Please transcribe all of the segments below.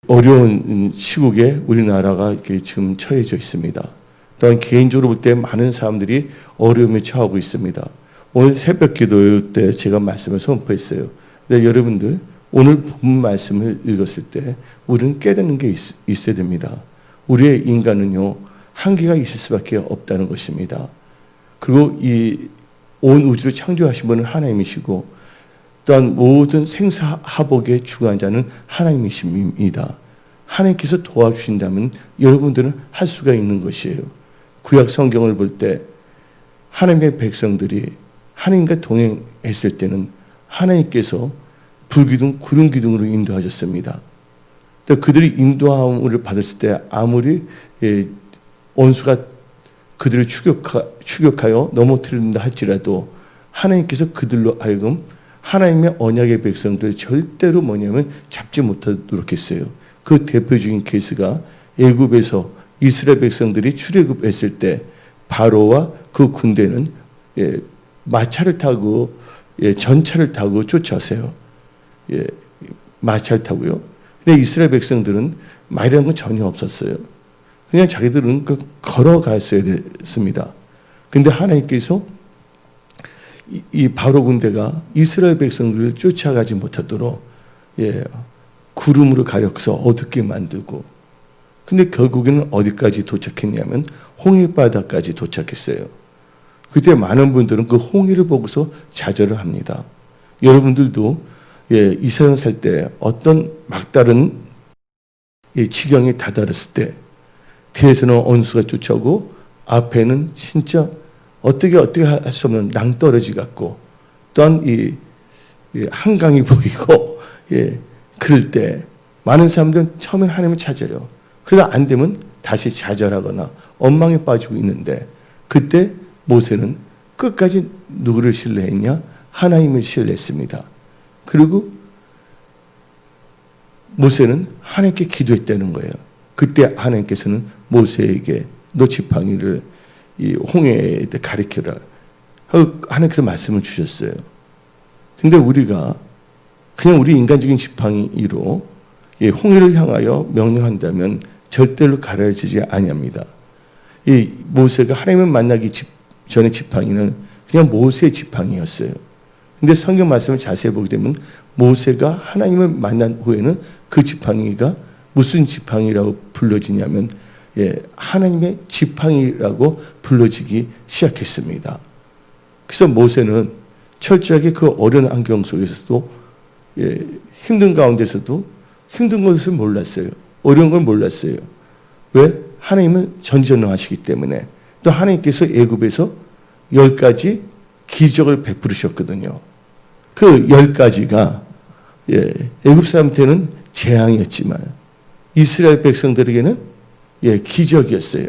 어려운 시국에 우리나라가 이렇게 지금 처해져 있습니다. 또한 개인적으로 볼 때 많은 사람들이 어려움에 처하고 있습니다. 오늘 새벽 기도 때 제가 말씀을 선포했어요. 근데 여러분들 오늘 본 말씀을 읽었을 때 우리는 깨닫는 게 있어야 됩니다. 우리의 인간은요 한계가 있을 수밖에 없다는 것입니다. 그리고 이 온 우주를 창조하신 분은 하나님이시고 또한 모든 생사화복의 주관한 자는 하나님이십니다. 하나님께서 도와주신다면 여러분들은 할 수가 있는 것이에요. 구약 성경을 볼 때 하나님의 백성들이 하나님과 동행했을 때는 하나님께서 불기둥, 구름 기둥으로 인도하셨습니다. 그들이 인도함을 받았을 때 아무리 원수가 그들을 추격하여 넘어뜨린다 할지라도 하나님께서 그들로 하여금 하나님의 언약의 백성들 절대로 뭐냐면 잡지 못하도록 했어요. 그 대표적인 케이스가 애굽에서 이스라엘 백성들이 출애굽했을 때 바로와 그 군대는 마차를 타고 전차를 타고 쫓아서요. 마차를 타고요. 근데 이스라엘 백성들은 말이라는 건 전혀 없었어요. 그냥 자기들은 걸어갔어야 됐습니다. 근데 하나님께서 이 바로 군대가 이스라엘 백성들을 쫓아가지 못하도록 구름으로 가려서 어둡게 만들고, 근데 결국에는 어디까지 도착했냐면 홍해바다까지 도착했어요. 그때 많은 분들은 그 홍해를 보고서 좌절을 합니다. 여러분들도 이 세상 살 때 어떤 막다른 지경에 다다랐을 때 뒤에서는 원수가 쫓아오고 앞에는 진짜 어떻게 할 수 없는 낭떠러지 같고 또한 이 한강이 보이고 그럴 때 많은 사람들은 처음엔 하나님을 찾아요. 그러다 안 되면 다시 좌절하거나 엉망에 빠지고 있는데 그때 모세는 끝까지 누구를 신뢰했냐? 하나님을 신뢰했습니다. 그리고 모세는 하나님께 기도했다는 거예요. 그때 하나님께서는 모세에게 너 지팡이를 이 홍해에 가리켜라 하고 하나님께서 말씀을 주셨어요. 근데 우리가 그냥 우리 인간적인 지팡이로 홍해를 향하여 명령한다면 절대로 가라지지 아니합니다. 이 모세가 하나님을 만나기 전에 지팡이는 그냥 모세의 지팡이였어요. 근데 성경 말씀을 자세히 보게 되면 모세가 하나님을 만난 후에는 그 지팡이가 무슨 지팡이라고 불러지냐면 하나님의 지팡이라고 불러지기 시작했습니다. 그래서 모세는 철저하게 그 어려운 환경 속에서도 힘든 가운데서도 힘든 것을 몰랐어요. 어려운 걸 몰랐어요. 왜? 하나님은 전지전능하시기 때문에. 또 하나님께서 애굽에서 10가지 기적을 베푸셨거든요. 그 10가지가 애굽 사람한테는 재앙이었지만 이스라엘 백성들에게는 기적이었어요.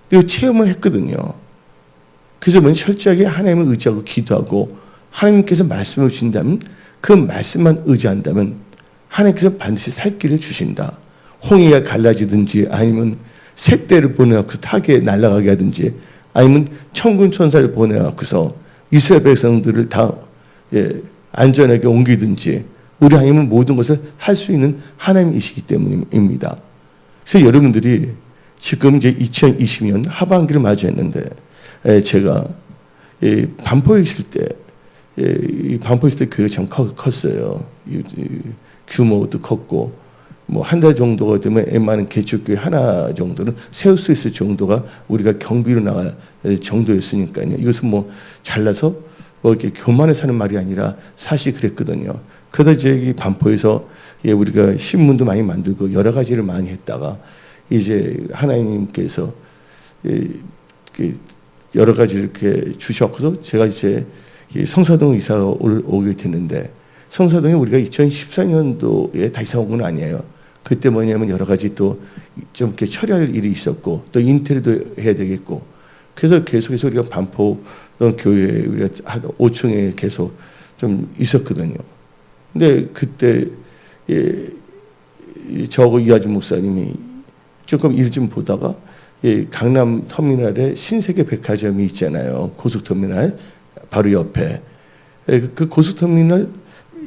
그리고 체험을 했거든요. 그래서 먼저 철저하게 하나님을 의지하고 기도하고 하나님께서 말씀을 주신다면 그 말씀만 의지한다면 하나님께서 반드시 살 길을 주신다. 홍해가 갈라지든지 아니면 새떼를 보내갖고서 타게 날아가게 하든지 아니면 천군 천사를 보내갖고서 이스라엘 백성들을 다 안전하게 옮기든지 우리 하나님은 모든 것을 할 수 있는 하나님이시기 때문입니다. 그래서 여러분들이 지금 이제 2020년 하반기를 맞이했는데 제가 반포에 있을 때 교회가 참 컸어요. 규모도 컸고 뭐 한 달 정도가 되면 웬만한 개척교회 하나 정도는 세울 수 있을 정도가 우리가 경비로 나갈 정도였으니까요. 이것은 뭐 잘나서 뭐 이렇게 교만에 사는 말이 아니라 사실 그랬거든요. 그러다 이제 이 반포에서 우리가 신문도 많이 만들고 여러 가지를 많이 했다가 이제 하나님께서 여러 가지 이렇게 주셨고서 제가 이제 성사동 이사 오게 됐는데 성사동에 우리가 2014년도에 다 이사 온 건 아니에요. 그때 뭐냐면 여러 가지 또 좀 이렇게 처리할 일이 있었고 또 인테리어도 해야 되겠고 그래서 계속해서 우리가 반포 교회 우리가 한 5층에 계속 좀 있었거든요. 근데 그때 저하고 이하준 목사님이 조금 일 좀 보다가 강남 터미널에 신세계 백화점이 있잖아요. 고속터미널 바로 옆에 그 고속터미널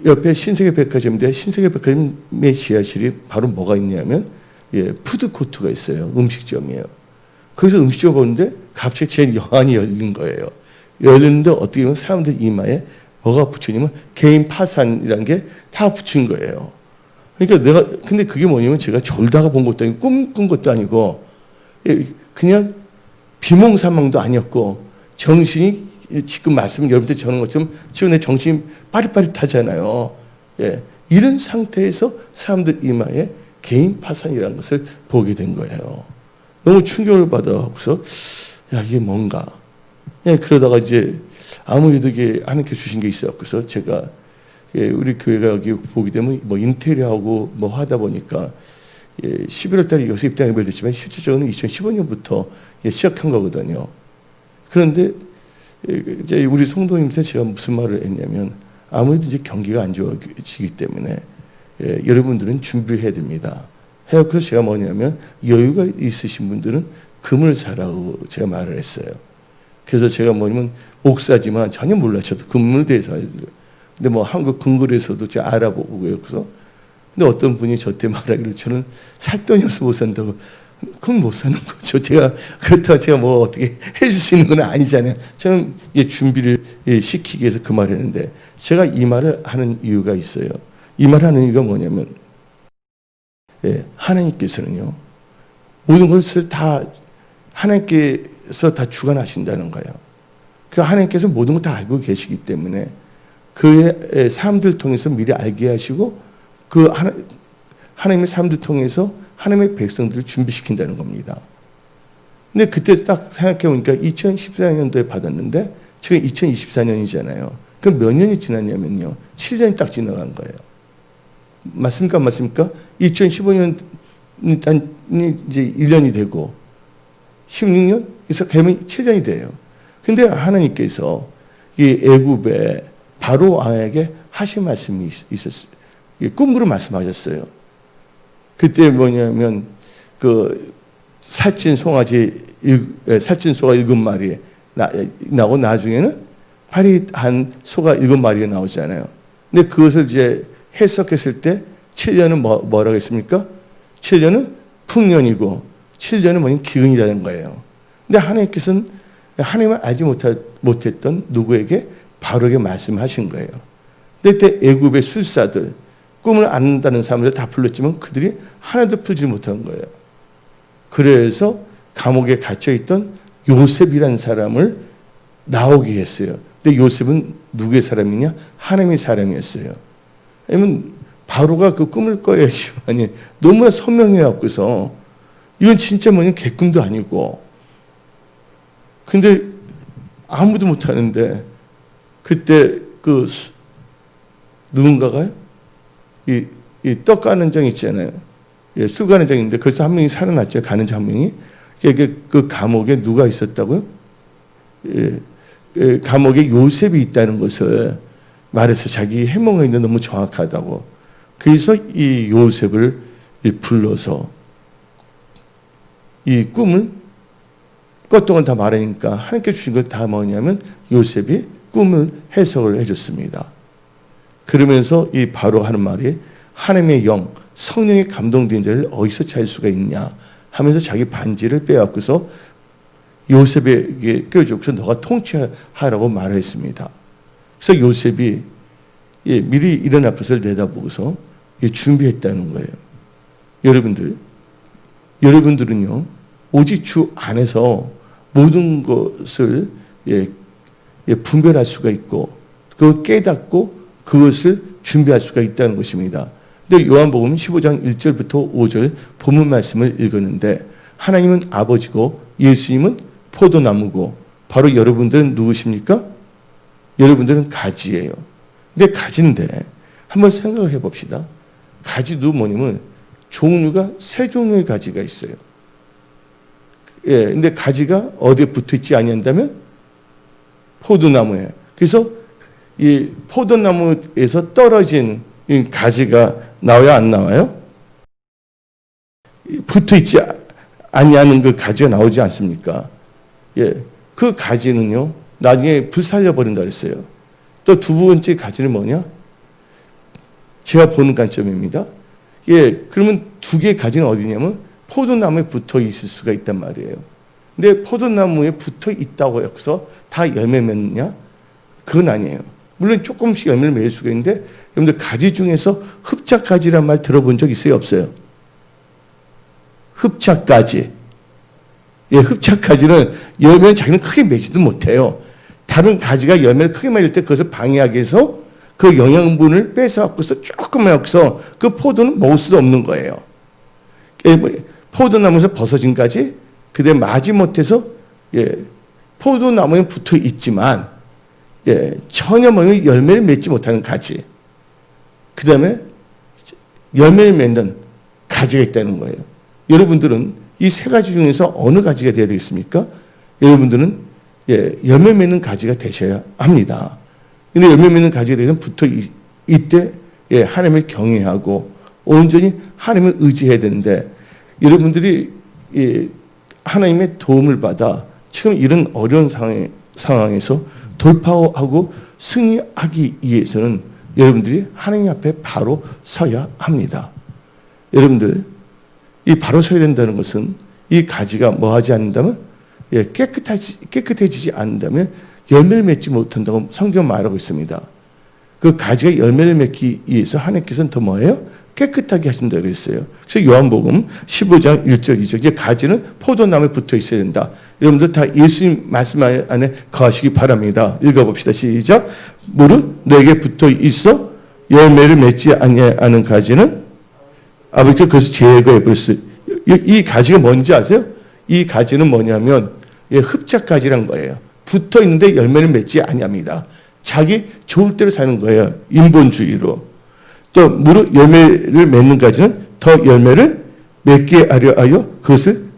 옆에 신세계 백화점인데 신세계 백화점의 지하실이 바로 뭐가 있냐면 푸드코트가 있어요. 음식점이에요. 거기서 음식점 보는데 갑자기 제 여관이 열린 거예요. 열리는데 어떻게 보면 사람들 이마에 뭐가 붙여지면 개인 파산이라는 게 다 붙인 거예요. 그러니까 근데 그게 뭐냐면 제가 졸다가 본 것도 아니고 꿈꾼 것도 아니고 그냥 비몽사몽도 아니었고 정신이 지금 여러분들 저는 것처럼 지금 내 정신이 빠릿빠릿하잖아요. 이런 상태에서 사람들 이마에 개인 파산이라는 것을 보게 된 거예요. 너무 충격을 받아서 야 이게 뭔가 그러다가 이제 아무래도 이게 하나님께 주신 게 있어서 제가 우리 교회가 여기 보게 되면 뭐 인테리어하고 뭐 하다 보니까 11월 달에 여기서 입당 예배를 됐지만 실질적으로는 2015년부터 시작한 거거든요. 그런데 이제 우리 성도님한테 제가 무슨 말을 했냐면 아무래도 이제 경기가 안 좋아지기 때문에 여러분들은 준비를 해야 됩니다. 그래서 제가 뭐냐면 여유가 있으신 분들은 금을 사라고 제가 말을 했어요. 그래서 제가 뭐냐면 옥사지만 전혀 몰라요. 저도 금을 대해서. 근데 뭐 한국 금굴에서도 제가 알아보고요. 그래서 근데 어떤 분이 저한테 말하기를 저는 살 돈이 없어 못 산다고. 그럼 못 사는 거죠. 제가 그렇다고 제가 뭐 어떻게 해줄 수 있는 건 아니잖아요. 저는 준비를 시키기 위해서 그 말을 했는데 제가 이 말을 하는 이유가 있어요. 이 말을 하는 이유가 뭐냐면 하나님께서는요 모든 것을 다 하나님께서 다 주관하신다는 거예요. 그 하나님께서 모든 걸 다 알고 계시기 때문에 그의 사람들 통해서 미리 알게 하시고 그 하나님의 사람들 통해서 하나님의 백성들을 준비시킨다는 겁니다. 근데 그때 딱 생각해 보니까 2014년도에 받았는데 지금 2024년이잖아요. 그럼 몇 년이 지났냐면요. 7년이 딱 지나간 거예요. 맞습니까? 안 맞습니까? 2015년이 이제 1년이 되고 16년? 그래서 개면 7년이 돼요. 근데 하나님께서 이 애굽의 바로 왕에게 하신 말씀이 있었어요. 꿈으로 말씀하셨어요. 그때 뭐냐면 그 살찐 소가 7마리 나고 나중에는 파리한 소가 7마리가 나오잖아요. 근데 그것을 이제 해석했을 때 7년은 뭐라고 했습니까? 7년은 풍년이고 7년은 뭐냐면 기근이라는 거예요. 근데 하나님께서는 하나님을 알지 못했던 누구에게 바로에게 말씀하신 거예요. 근데 그때 애굽의 술사들 꿈을 안다는 사람들 다 불렀지만 그들이 하나도 풀지 못한 거예요. 그래서 감옥에 갇혀있던 요셉이라는 사람을 나오게 했어요. 근데 요셉은 누구의 사람이냐? 하나님의 사람이었어요. 왜냐면 바로가 그 꿈을 꿔야지만 너무나 선명해갖고서 이건 진짜 뭐냐 개꿈도 아니고 근데 아무도 못하는데 그때 그 누군가가 이 떡 가는 장 있잖아요. 술 가는 장인데 그래서 한 명이 살아났죠. 가는 장 한 명이. 그 감옥에 누가 있었다고요? 감옥에 요셉이 있다는 것을 말해서 자기 해몽에 있는 너무 정확하다고. 그래서 이 요셉을 불러서 이 꿈을 꿨던 다 말하니까 하나님께 주신 것 다 뭐냐면 요셉이 꿈을 해석을 해줬습니다. 그러면서 이 바로 하는 말이 하나님의 영, 성령의 감동된 자를 어디서 찾을 수가 있냐 하면서 자기 반지를 빼앗고서 요셉에게 껴주고서 너가 통치하라고 말을 했습니다. 그래서 요셉이 미리 일어날 것을 내다보고서 준비했다는 거예요. 여러분들은요 오직 주 안에서 모든 것을 분별할 수가 있고 그걸 깨닫고 그것을 준비할 수가 있다는 것입니다. 근데 요한복음 15장 1절부터 5절 본문 말씀을 읽었는데 하나님은 아버지고 예수님은 포도나무고 바로 여러분들은 누구십니까? 여러분들은 가지예요. 근데 가지인데 한번 생각을 해봅시다. 가지도 뭐냐면 종류가 세 종류의 가지가 있어요. 근데 가지가 어디에 붙어 있지 아니한다면 포도나무에. 그래서 이 포도나무에서 떨어진 이 가지가 나와야 안 나와요? 붙어 있지 아니하는 그 가지가 나오지 않습니까? 그 가지는요 나중에 불살려 버린다 그랬어요. 또 두 번째 가지는 뭐냐? 제가 보는 관점입니다. 예, 그러면 두 개의 가지는 어디냐면 포도나무에 붙어 있을 수가 있단 말이에요. 근데 포도나무에 붙어 있다고 해서 다 열매 맺느냐? 그건 아니에요. 물론 조금씩 열매를 맺을 수가 있는데, 여러분들 가지 중에서 흡착가지란 말 들어본 적 있어요? 없어요? 흡착가지. 예, 흡착가지는 열매를 자기는 크게 맺지도 못해요. 다른 가지가 열매를 크게 맺을 때 그것을 방해하기 위해서 그 영양분을 뺏어갖고서 조금만 여기서 그 포도는 먹을 수도 없는 거예요. 예, 포도나무에서 벗어진 가지, 그다음에 마지못해서 예, 포도나무에 붙어 있지만 예, 전혀 열매를 맺지 못하는 가지, 그 다음에 열매를 맺는 가지가 있다는 거예요. 여러분들은 이 세 가지 중에서 어느 가지가 되어야 되겠습니까? 여러분들은 예, 열매 맺는 가지가 되셔야 합니다. 근데 열매 맺는 가지에 대해서는 붙어 이때 예, 하나님을 경외하고 온전히 하나님을 의지해야 되는데, 여러분들이 예, 하나님의 도움을 받아 지금 이런 어려운 상황에서 돌파하고 승리하기 위해서는 여러분들이 하나님 앞에 바로 서야 합니다. 여러분들, 이 바로 서야 된다는 것은 이 가지가 뭐 하지 않는다면 예, 깨끗해지지 않는다면 열매를 맺지 못한다고 성경 말하고 있습니다. 그 가지가 열매를 맺기 위해서 하나님께서는 더 뭐예요? 깨끗하게 하신다고 그랬어요. 그래서 요한복음 15장 1절 2절, 이제 가지는 포도나무에 붙어 있어야 된다. 여러분들 다 예수님 말씀 안에 거하시기 바랍니다. 읽어봅시다. 시작. 무릇 너에게 붙어 있어 열매를 맺지 아니하는 가지는 아버지께서 그것을 제거해 버렸어요. 이 가지가 뭔지 아세요? 이 가지는 뭐냐면 예, 흡착가지란 거예요. 붙어 있는데 열매를 맺지 아니합니다. 자기 좋을 대로 사는 거예요. 인본주의로. 또 무릇 열매를 맺는 가지는 더 열매를 맺게 하려 하여 그것을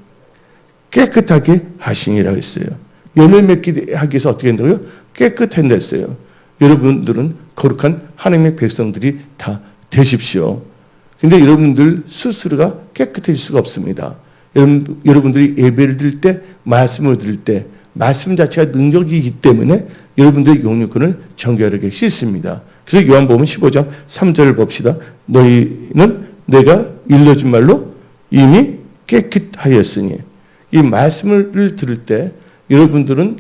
깨끗하게 하시니라 했어요. 열매를 맺게 하기 위해서 어떻게 한다고요? 깨끗한다 했어요. 여러분들은 거룩한 하나님의 백성들이 다 되십시오. 근데 여러분들 스스로가 깨끗해질 수가 없습니다. 여러분들이 예배를 드릴 때, 말씀을 드릴 때, 말씀 자체가 능력이기 때문에 여러분들의 용육권을 정결하게 씻습니다. 그래서 요한복음 15장 3절을 봅시다. 너희는 내가 일러준 말로 이미 깨끗하였으니. 이 말씀을 들을 때 여러분들은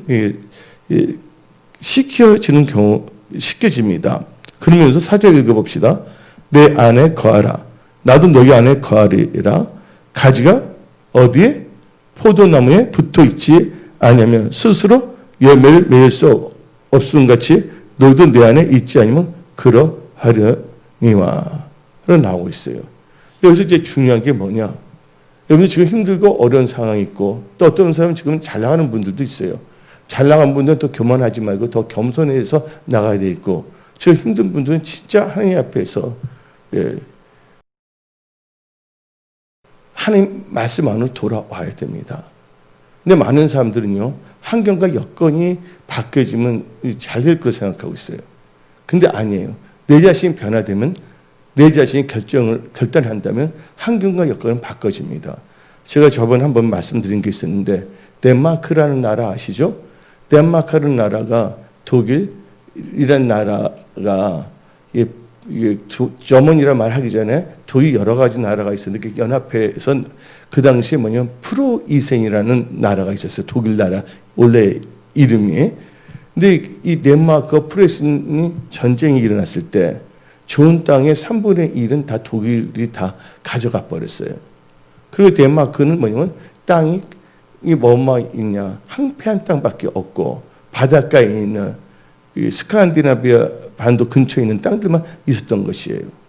씻겨집니다. 그러면서 4절 읽어봅시다. 내 안에 거하라. 나도 너희 안에 거하리라. 가지가 어디에? 포도나무에 붙어 있지 아니하면 스스로 열매를 맺을 수 없음 같이 너희도 내 안에 있지 아니면 그러하려니와 나오고 있어요. 여기서 이제 중요한 게 뭐냐? 여러분 지금 힘들고 어려운 상황이 있고, 또 어떤 사람은 지금 잘 나가는 분들도 있어요. 잘 나간 분들은 또 교만하지 말고 더 겸손해서 나가야 돼 있고, 지금 힘든 분들은 진짜 하나님 앞에서 예, 하나님 말씀 안으로 돌아와야 됩니다. 근데 많은 사람들은요, 환경과 여건이 바뀌어지면 잘 될 거라고 생각하고 있어요. 근데 아니에요. 내 자신이 변화되면, 내 자신이 결단한다면 환경과 여건은 바꿔집니다. 제가 저번에 한번 말씀드린 게 있었는데, 덴마크라는 나라 아시죠? 덴마크라는 나라가 독일이라는 나라가 저먼이라 말하기 전에 독일 여러 가지 나라가 있었는데, 연합해서 그 당시에 뭐냐면 프로이센이라는 나라가 있었어요. 독일 나라 원래 이름이. 근데 이 덴마크 프로이센이 전쟁이 일어났을 때 좋은 땅의 3분의 1은 다 독일이 다 가져가 버렸어요. 그리고 덴마크는 뭐냐면 땅이 뭐만 있냐, 황폐한 땅밖에 없고 바닷가에 있는 스칸디나비아 반도 근처에 있는 땅들만 있었던 것이에요.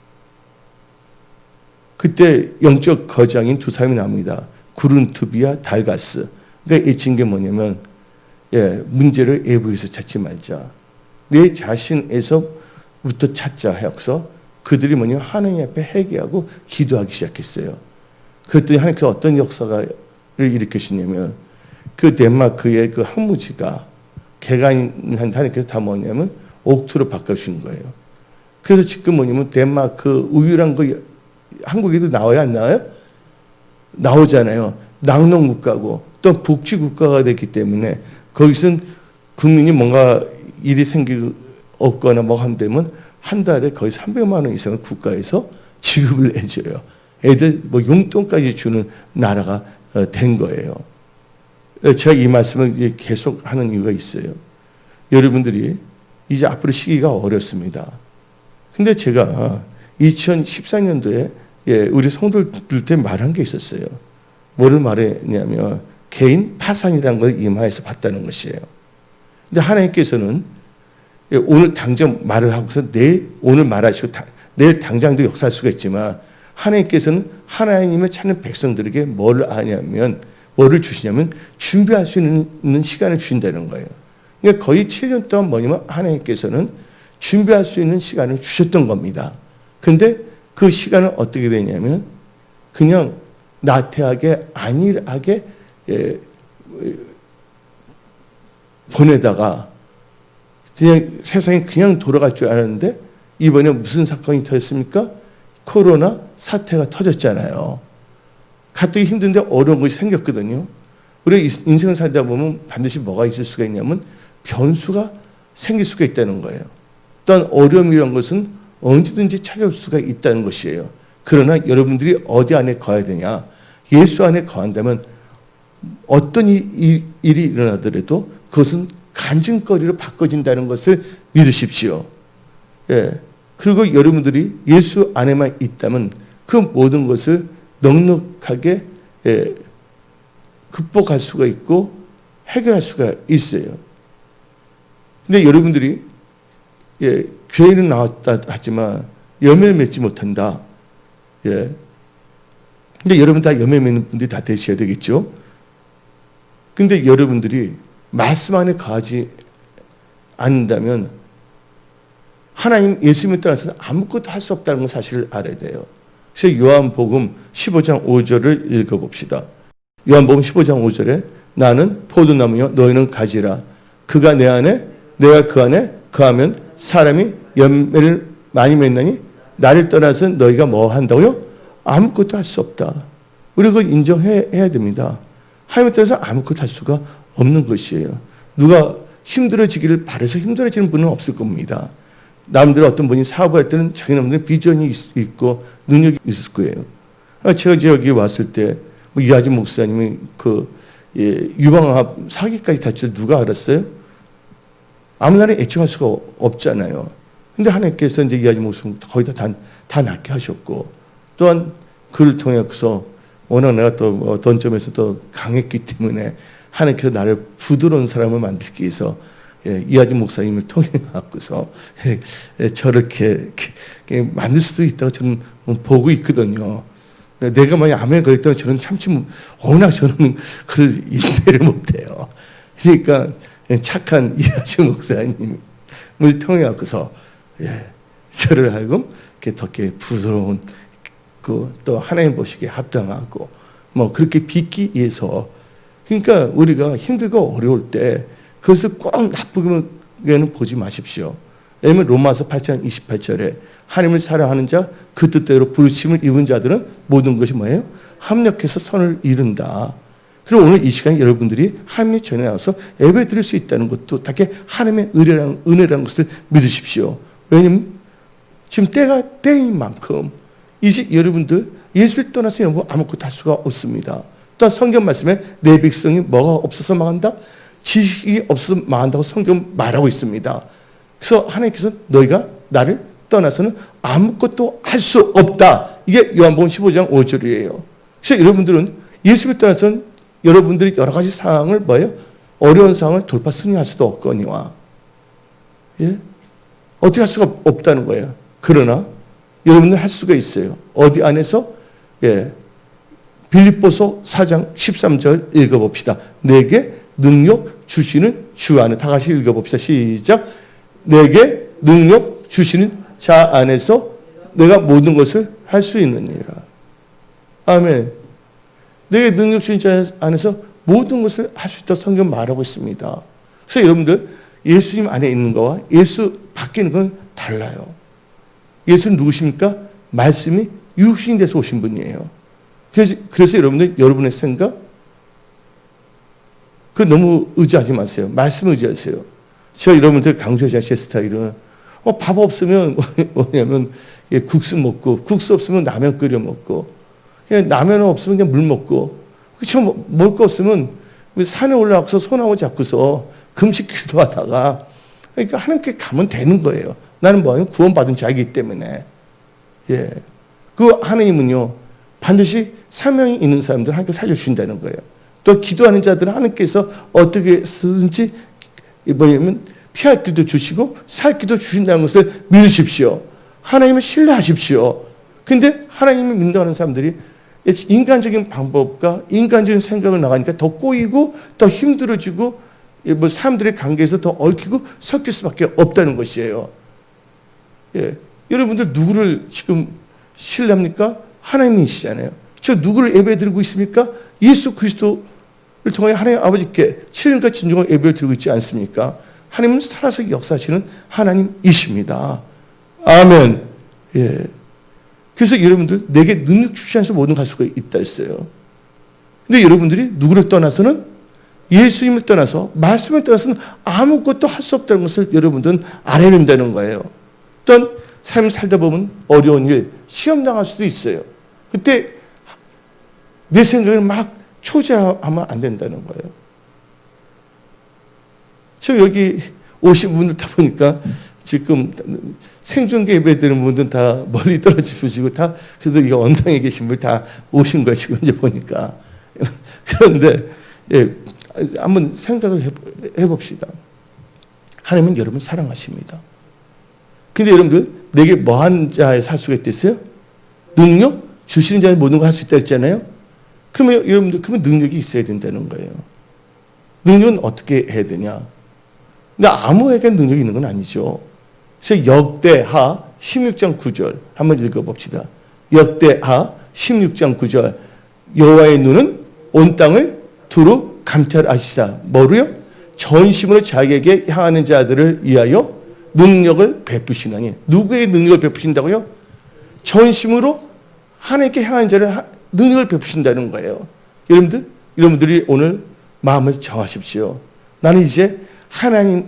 그때 영적 거장인 두 사람이 나옵니다. 구룬투비와 달가스. 그러니까 애친 게 뭐냐면 예, 문제를 외부에서 찾지 말자. 내 자신에서부터 찾자 해서 그들이 뭐냐면 하나님 앞에 회개하고 기도하기 시작했어요. 그랬더니 하나님께서 어떤 역사를 일으키시냐면 그 덴마크의 그 항무지가 개간한테 하나님께서 다 뭐냐면 옥토로 바꿔주신 거예요. 그래서 지금 뭐냐면 덴마크 우유란 거 한국에도 나와요, 안 나와요? 나오잖아요. 낙농 국가고 또 북지 국가가 됐기 때문에 거기서는 국민이 뭔가 일이 생기고 없거나 뭐 한다면 한 달에 거의 300만 원 이상을 국가에서 지급을 해줘요. 애들 뭐 용돈까지 주는 나라가 된 거예요. 제가 이 말씀을 계속 하는 이유가 있어요. 여러분들이 이제 앞으로 시기가 어렵습니다. 근데 제가 2014년도에 우리 성도들한테 말한 게 있었어요. 뭐를 말했냐면 개인 파산이라는 걸 이마에서 봤다는 것이에요. 근데 하나님께서는 오늘 당장 말을 하고서 오늘 말하시고 내일 당장도 역사할 수가 있지만 하나님께서는 하나님을 찾는 백성들에게 뭐를 하냐면 뭐를 주시냐면 준비할 수 있는 시간을 주신다는 거예요. 그러니까 거의 7년 동안 뭐냐면 하나님께서는 준비할 수 있는 시간을 주셨던 겁니다. 그런데 그 시간은 어떻게 되냐면 그냥 나태하게 안일하게 보내다가 그냥 세상이 그냥 돌아갈 줄 알았는데 이번에 무슨 사건이 터졌습니까? 코로나 사태가 터졌잖아요. 가뜩이 힘든데 어려운 것이 생겼거든요. 우리 인생을 살다 보면 반드시 뭐가 있을 수가 있냐면 변수가 생길 수가 있다는 거예요. 또한 어려움이란 것은 언제든지 찾아올 수가 있다는 것이에요. 그러나 여러분들이 어디 안에 거해야 되냐? 예수 안에 거한다면 어떤 일이 일어나더라도 그것은 간증거리로 바꿔진다는 것을 믿으십시오. 예. 그리고 여러분들이 예수 안에만 있다면 그 모든 것을 넉넉하게 극복할 수가 있고 해결할 수가 있어요. 근데 여러분들이 교회는 나왔다 하지만 열매를 맺지 못한다. 예. 근데 여러분 다 열매 맺는 분들이 다 되셔야 되겠죠. 근데 여러분들이 말씀 안에 거하지 않는다면 하나님 예수님을 떠나서는 아무것도 할 수 없다는 사실을 알아야 돼요. 그래서 요한복음 15장 5절을 읽어봅시다. 요한복음 15장 5절에 나는 포도나무요 너희는 가지라. 그가 내 안에 내가 그 안에 거하면 사람이 열매를 많이 맺나니 나를 떠나서 너희가 뭐 한다고요? 아무것도 할 수 없다. 우리가 그걸 인정해야 됩니다. 하나님을 떠나서 아무것도 할 수가 없는 것이에요. 누가 힘들어지기를 바라서 힘들어지는 분은 없을 겁니다. 남들 어떤 분이 사업할 때는 자기 남들은 비전이 있고 능력이 있을 거예요. 제가 여기 왔을 때 이하지 목사님이 유방암 사기까지 다칠 누가 알았어요? 아무나라 예측할 수가 없잖아요. 근데 하나님께서 이제 이하지 목사님 거의 다 낫게 하셨고 또한 그를 통해서 워낙 내가 또 어떤 점에서 또 강했기 때문에 하나님께서 나를 부드러운 사람을 만들기 위해서 이하지 목사님을 통해 갖고서 저렇게 만들 수도 있다고 저는 보고 있거든요. 내가 만약 암에 걸렸다면 저는 참지 워낙 저는 그걸 인내를 못해요. 그러니까 착한 이하지 목사님을 통해 갖고서 저를 하여금 더 부드러운 또 하나님 보시기에 합당하고 뭐 그렇게 빚기 위해서 그러니까 우리가 힘들고 어려울 때 그것을 꼭 나쁘게는 보지 마십시오. 왜냐하면 로마서 8장 28절에 하나님을 사랑하는 자 그 뜻대로 부르심을 입은 자들은 모든 것이 뭐예요? 합력해서 선을 이룬다. 그리고 오늘 이 시간에 여러분들이 하나님의 전에 나와서 예배 드릴 수 있다는 것도 다 하나님의 은혜라는 것을 믿으십시오. 왜냐하면 지금 때인 만큼 이제 여러분들 예수를 떠나서 여러분 아무것도 할 수가 없습니다. 또 성경 말씀에 내 백성이 뭐가 없어서 망한다? 지식이 없어서 망한다고 성경 말하고 있습니다. 그래서 하나님께서 너희가 나를 떠나서는 아무것도 할 수 없다. 이게 요한복음 15장 5절이에요. 그래서 여러분들은 예수를 떠나서는 여러분들이 여러 가지 상황을 뭐예요? 어려운 상황을 돌파 승리할 수도 없거니와 어떻게 할 수가 없다는 거예요. 그러나 여러분들 할 수가 있어요. 어디 안에서? 빌립보서 4장 13절 읽어봅시다. 내게 능력 주시는 주 안에 다 같이 읽어봅시다. 시작. 내게 능력 주시는 자 안에서 내가 모든 것을 할 수 있느니라. 아멘. 내게 능력 주시는 자 안에서 모든 것을 할 수 있다고 성경 말하고 있습니다. 그래서 여러분들 예수님 안에 있는 거와 예수 밖에 있는 건 달라요. 예수는 누구십니까? 말씀이 육신이 돼서 오신 분이에요. 그래서 여러분의 생각 너무 의지하지 마세요. 말씀 의지하세요. 제가 여러분들 강조하지 않은 제 스타일은 밥 없으면 뭐냐면 국수 먹고, 국수 없으면 라면 끓여 먹고, 라면 없으면 그냥 물 먹고, 그쵸? 먹을 거 없으면 산에 올라가서 소나무 잡고서 금식 기도하다가, 그러니까 하나님께 가면 되는 거예요. 나는 뭐예요? 구원받은 자이기 때문에. 예. 그 하나님은요, 반드시 사명이 있는 사람들 하나님께 살려주신다는 거예요. 또 기도하는 자들은 하나님께서 어떻게 쓰든지 뭐냐면 피할 길도 주시고 살 길도 주신다는 것을 믿으십시오. 하나님을 신뢰하십시오. 근데 하나님을 믿는다는 사람들이 인간적인 방법과 인간적인 생각을 나가니까 더 꼬이고 더 힘들어지고 뭐 사람들의 관계에서 더 얽히고 섞일 수밖에 없다는 것이에요. 예. 여러분들 누구를 지금 신뢰합니까? 하나님이시잖아요. 저 누구를 예배드리고 있습니까? 예수 그리스도를 통해 하나님 아버지께 신령과 진정한 예배를 드리고 있지 않습니까? 하나님은 살아서 역사하시는 하나님이십니다. 아멘. 예. 그래서 여러분들 내게 능력 주시 않아서 모든 갈 수가 있다 했어요. 근데 여러분들이 누구를 떠나서는 예수님을 떠나서 말씀을 떠나서는 아무것도 할 수 없다는 것을 여러분들은 알아야 된다는 거예요. 또한 삶 살다 보면 어려운 일, 시험 당할 수도 있어요. 그때 내 생각을 막 초조하면 안 된다는 거예요. 저 여기 오신 분들 다 보니까 지금 생존계 예배 드리는 분들은 다 멀리 떨어지시고 다 그래도 이거 언당에 계신 분 다 오신 것이고 이제 보니까 그런데 예, 한번 생각을 해봅시다. 하나님은 여러분 사랑하십니다. 근데 여러분들 내게 뭐한 자에 살 수가 있겠어요? 능력 주시는 자에 모든 걸 할 수 있다 했잖아요. 그러면 여러분들 그러면 능력이 있어야 된다는 거예요. 능력은 어떻게 해야 되냐? 근데 아무에게 능력이 있는 건 아니죠. 그래서 역대하 16장 9절 한번 읽어봅시다. 역대하 16장 9절 여호와의 눈은 온 땅을 두루 감찰하시사 뭐로요? 전심으로 자기에게 향하는 자들을 위하여 능력을 베푸시나니. 누구의 능력을 베푸신다고요? 전심으로 하나님께 향하는 자를 능력을 베푸신다는 거예요. 여러분들이 오늘 마음을 정하십시오. 나는 이제 하나님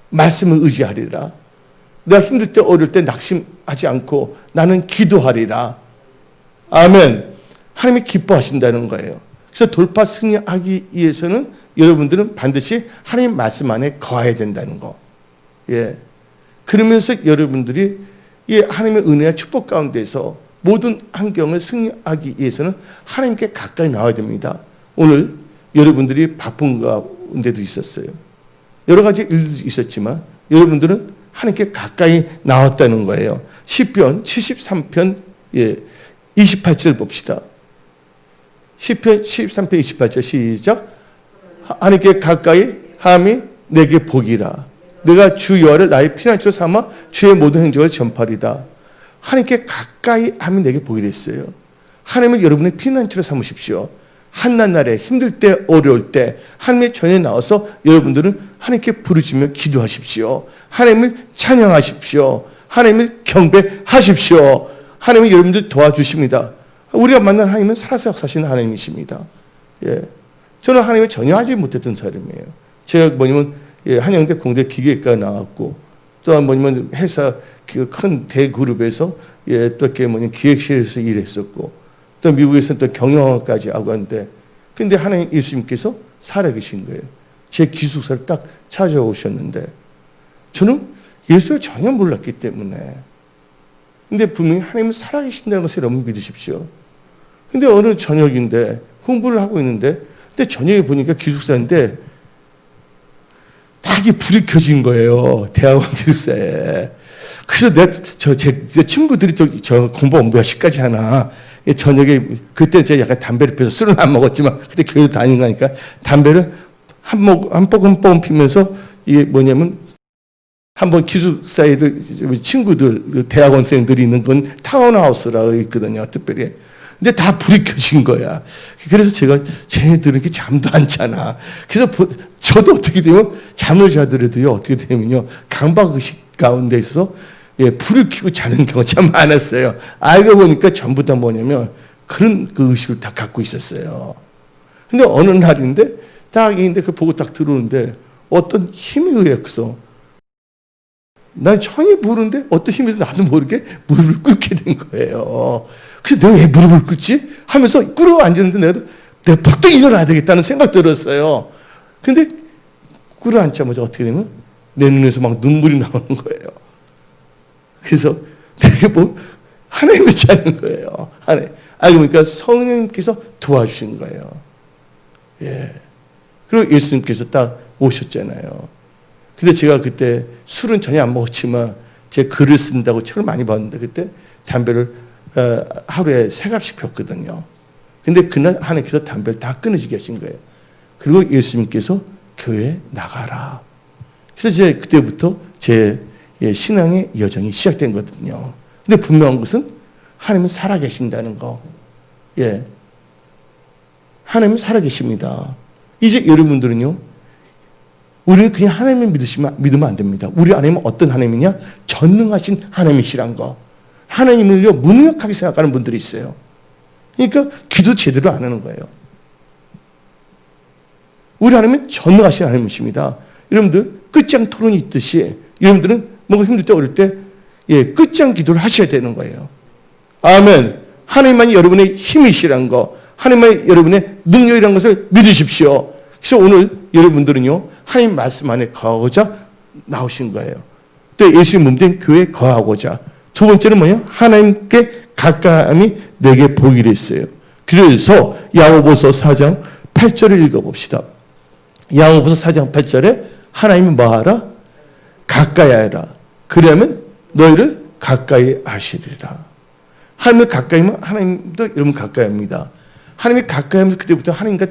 말씀을 의지하리라. 내가 힘들 때 어려울 때 낙심하지 않고 나는 기도하리라. 아멘. 하나님이 기뻐하신다는 거예요. 그래서 돌파 승리하기 위해서는 여러분들은 반드시 하나님 말씀 안에 거해야 된다는 거. 예. 그러면서 여러분들이 이 하나님의 은혜와 축복 가운데서 모든 환경을 승리하기 위해서는 하나님께 가까이 나와야 됩니다. 오늘 여러분들이 바쁜 가운데도 있었어요. 여러 가지 일도 있었지만 여러분들은 하나님께 가까이 나왔다는 거예요. 시편 73편 28절 봅시다. 시편 73편 28절 시작. 하나님께 가까이 함이 내게 복이라. 내가 주 여호와를 나의 피난처로 삼아 주의 모든 행적을 전파리다. 하나님께 가까이 하면 내게 복이 됐어요. 하나님은 여러분의 피난처로 삼으십시오. 한낱날에 힘들 때 어려울 때 하나님의 전에 나와서 여러분들은 하나님께 부르짖며 기도하십시오. 하나님을 찬양하십시오. 하나님을 경배하십시오. 하나님은 여러분들 도와주십니다. 우리가 만난 하나님은 살아서 역사하시는 하나님이십니다. 예. 저는 하나님을 전혀 알지 못했던 사람이에요. 제가 뭐냐면 한양대 공대 기계과 나왔고 또한 뭐냐면 회사 그 큰 대그룹에서 또 이렇게 기획실에서 일했었고 또 미국에서는 또 경영학까지 하고 하는데 근데 하나님 예수님께서 살아계신 거예요. 제 기숙사를 딱 찾아오셨는데 저는 예수를 전혀 몰랐기 때문에 근데 분명히 하나님은 살아계신다는 것을 여러분 믿으십시오. 근데 어느 저녁인데 공부를 하고 있는데 근데 저녁에 보니까 기숙사인데 다 이게 불이 켜진 거예요. 대학원 기숙사에. 그래서 제 친구들이 저 공부 몇 시까지 하나. 저녁에, 그때 제가 약간 담배를 피워서 술은 안 먹었지만, 그때 교회 다니는 거니까 담배를 한 뽀금 피면서 이게 뭐냐면, 한번 기숙사에 친구들, 대학원생들이 있는 건 타운하우스라고 있거든요. 특별히. 근데 다 불이 켜진 거야. 그래서 제가 쟤네들은 이렇게 잠도 안 자나. 그래서 저도 어떻게 되면 잠을 자더라도요. 어떻게 되면요. 강박의식 가운데 있어서 불을 켜고 자는 경우가 참 많았어요. 알고 보니까 전부 다 뭐냐면 그런 그 의식을 다 갖고 있었어요. 근데 어느 날인데 딱 있는데 그 보고 딱 들어오는데 어떤 힘에 의해서 난 전혀 모르는데 어떤 힘에서 나도 모르게 무릎을 꿇게 된 거예요. 그래서 내가 왜 무릎을 꿇지? 하면서 꿇어 앉았는데 내가 벌떡 일어나야 되겠다는 생각 들었어요. 근데 꿇어 앉자마자 어떻게 되면 내 눈에서 막 눈물이 나오는 거예요. 그래서 되게 뭐 하나님을 찾는 거예요. 하나님. 알고 보니까 성령님께서 도와주신 거예요. 예. 그리고 예수님께서 딱 오셨잖아요. 근데 제가 그때 술은 전혀 안 먹었지만 제 글을 쓴다고 책을 많이 봤는데 그때 담배를 하루에 3갑씩 폈거든요. 근데 그날 하나님께서 담배를 다 끊어지게 하신 거예요. 그리고 예수님께서 교회에 나가라. 그래서 이제 그때부터 제 신앙의 여정이 시작된 거거든요. 근데 분명한 것은 하나님은 살아계신다는 거. 예. 하나님은 살아계십니다. 이제 여러분들은요, 우리는 그냥 하나님을 믿으면 안 됩니다. 우리 하나님은 어떤 하나님이냐? 전능하신 하나님이시란 거. 하나님을요, 무능력하게 생각하는 분들이 있어요. 그러니까 기도 제대로 안 하는 거예요. 우리 하나님은 전능하신 하나님이십니다. 여러분들, 끝장 토론이 있듯이 여러분들은 뭔가 힘들 때 어릴 때 끝장 기도를 하셔야 되는 거예요. 아멘. 하나님만이 여러분의 힘이시란 거, 하나님만이 여러분의 능력이라는 것을 믿으십시오. 그래서 오늘 여러분들은요, 하나님 말씀 안에 거하고자 나오신 거예요. 또 예수님 몸된 교회에 거하고자. 두 번째는 뭐예요? 하나님께 가까움이 내게 보이기로 했어요. 그래서 야고보서 4장 8절을 읽어봅시다. 야고보서 4장 8절에 하나님이 뭐하라? 가까이 하라. 그러면 너희를 가까이 하시리라. 하나님을 가까이 하면 하나님도 여러분 가까이 합니다. 하나님이 가까이 하면서 그때부터 하나님과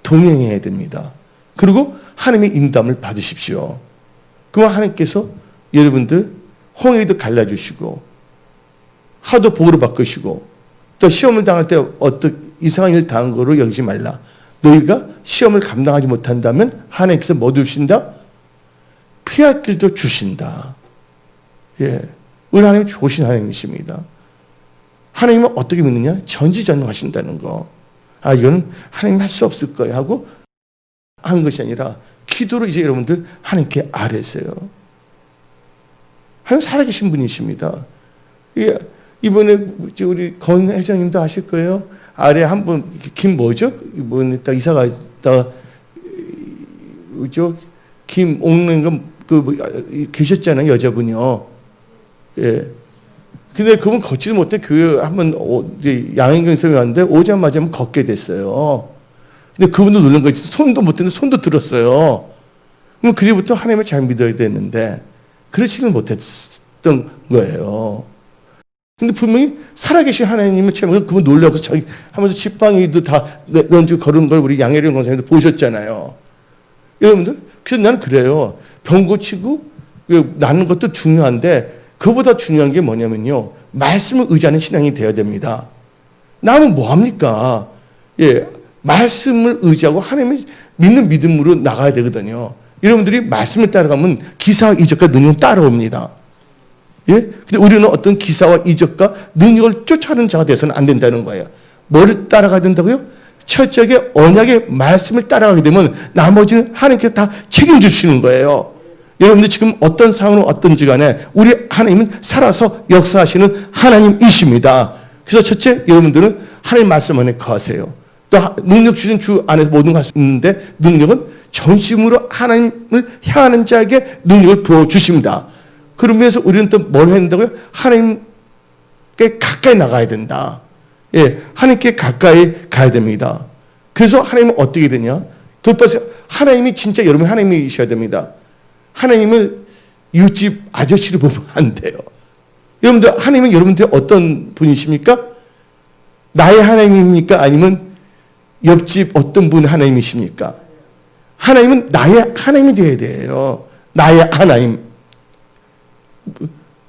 동행해야 됩니다. 그리고 하나님의 인도함을 받으십시오. 그러면 하나님께서 여러분들 홍해도 갈라주시고 하도 복으로 바꾸시고 또 시험을 당할 때 어떤 이상한 일 당한 거로 여기지 말라. 너희가 시험을 감당하지 못한다면 하나님께서 뭐 주신다? 피할 길도 주신다. 예, 우리 하나님 좋으신 하나님이십니다. 하나님은 어떻게 믿느냐? 전지전능하신다는 거. 아, 이거는 하나님 할 수 없을 거야 하고 한 것이 아니라 기도로 이제 여러분들 하나님께 아뢰세요. 하나님 살아계신 분이십니다. 이번에 우리 건 회장님도 아실 거예요. 아래 한 분, 김 뭐죠? 이번에 딱 이사 갔다, 김옥래 계셨잖아요, 여자분이요. 예. 근데 그분 걷지도 못해 교회 한번 양행경성에 왔는데 오자마자 걷게 됐어요. 근데 그분도 놀란 거지. 손도 못 드는데 손도 들었어요. 그럼 그리부터 하나님을 잘 믿어야 되는데 그렇지는 못했던 거예요. 근데 분명히 살아계신 하나님을 체험해서 그분 놀라고 자기 하면서 지팡이도 다 던지고 걸은 걸 우리 양혜령 권사님도 보셨잖아요. 여러분들, 그래서 나는 그래요. 병 고치고 낫는 것도 중요한데 그보다 중요한 게 뭐냐면요. 말씀을 의지하는 신앙이 되어야 됩니다. 나는 뭐합니까? 예, 말씀을 의지하고 하나님을 믿는 믿음으로 나가야 되거든요. 여러분들이 말씀을 따라가면 기사와 이적과 능력은 따라옵니다. 예? 근데 우리는 어떤 기사와 이적과 능력을 쫓아가는 자가 되어서는 안 된다는 거예요. 뭐를 따라가야 된다고요? 철저하게 언약의 말씀을 따라가게 되면 나머지는 하나님께서 다 책임주시는 거예요. 여러분들 지금 어떤 상황으로 어떤지 간에 우리 하나님은 살아서 역사하시는 하나님이십니다. 그래서 첫째, 여러분들은 하나님 말씀 안에 거하세요. 또 능력 주신 주 안에서 모든 걸 할 수 있는데 능력은 전심으로 하나님을 향하는 자에게 능력을 부어주십니다. 그러면서 우리는 또 뭘 해야 된다고요? 하나님께 가까이 나가야 된다. 예, 하나님께 가까이 가야 됩니다. 그래서 하나님은 어떻게 되냐? 돌파해서 하나님이 진짜 여러분 하나님이셔야 됩니다. 하나님을 이웃집 아저씨를 보면 안 돼요. 여러분들, 하나님은 여러분한테 어떤 분이십니까? 나의 하나님입니까? 아니면 옆집 어떤 분 하나님이십니까? 하나님은 나의 하나님이 되어야 돼요. 나의 하나님.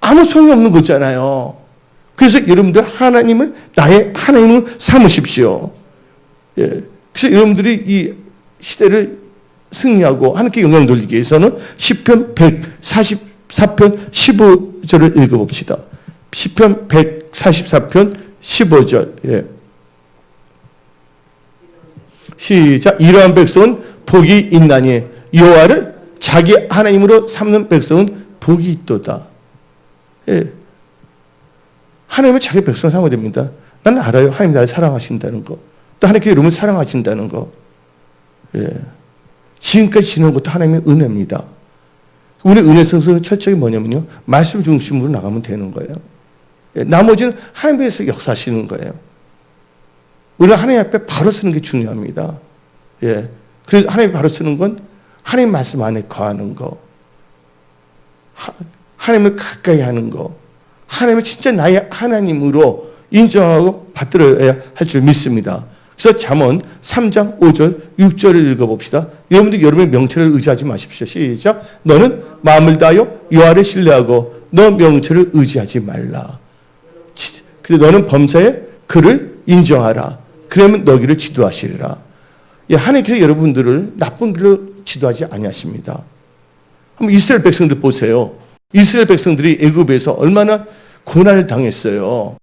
아무 소용이 없는 거잖아요. 그래서 여러분들 하나님을 나의 하나님으로 삼으십시오. 예. 그래서 여러분들이 이 시대를 승리하고 하나님께 영광 돌리기 위해서는 시편 144편 15절을 읽어봅시다. 시편 144편 15절. 예. 시작. 이러한 백성은 복이 있나니 여호와를 자기 하나님으로 삼는 백성은 복이 있도다. 예. 하나님은 자기 백성 삼아야 됩니다. 나는 알아요. 하나님 나를 사랑하신다는 거. 또 하나님께 여러분을 사랑하신다는 거. 예. 지금까지 지난 것도 하나님의 은혜입니다. 우리 은혜 성수는 철저히 뭐냐면요. 말씀 중심으로 나가면 되는 거예요. 예. 나머지는 하나님께서 역사하시는 거예요. 우리는 하나님 앞에 바로 서는 게 중요합니다. 예. 그래서 하나님 바로 서는 건 하나님 말씀 안에 거하는 거. 하나님을 가까이 하는 거. 하나님을 진짜 나의 하나님으로 인정하고 받들어야 할 줄 믿습니다. 그래서 잠언 3장 5절 6절을 읽어봅시다. 여러분들 여러분의 명철을 의지하지 마십시오. 시작. 너는 마음을 다하여 여호와를 신뢰하고 너 명철을 의지하지 말라. 근데 너는 범사에 그를 인정하라. 그러면 너희를 지도하시리라. 예, 하나님께서 여러분들을 나쁜 길로 지도하지 아니하십니다. 한번 이스라엘 백성들 보세요. 이스라엘 백성들이 애굽에서 얼마나 고난을 당했어요.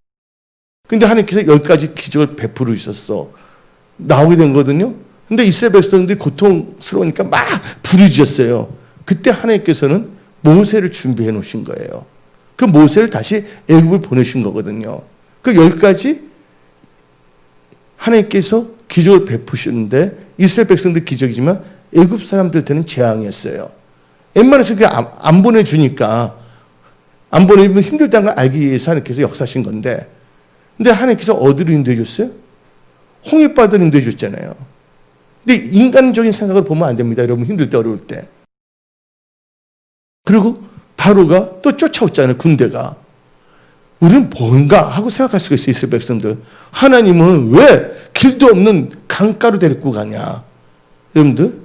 근데 하나님께서 10가지 기적을 베풀어 주셨어. 나오게 된 거거든요. 근데 이스라엘 백성들이 고통스러우니까 막 부르짖었어요. 그때 하나님께서는 모세를 준비해 놓으신 거예요. 그 모세를 다시 애굽을 보내신 거거든요. 그 10가지 하나님께서 기적을 베푸시는데 이스라엘 백성들 기적이지만 애굽 사람들한테는 재앙이었어요. 웬만해서 그게 안 보내주니까 안 보내면 힘들다는 걸 알기 위해서 하나님께서 역사하신 건데 근데 하나님께서 어디로 인도해 줬어요? 홍해바다로 인도해 줬잖아요. 근데 인간적인 생각을 보면 안 됩니다. 여러분 힘들 때 어려울 때. 그리고 바로가 또 쫓아왔잖아요. 군대가. 우리는 뭔가 하고 생각할 수가 있어요. 이스라엘 백성들. 하나님은 왜 길도 없는 강가로 데리고 가냐. 여러분들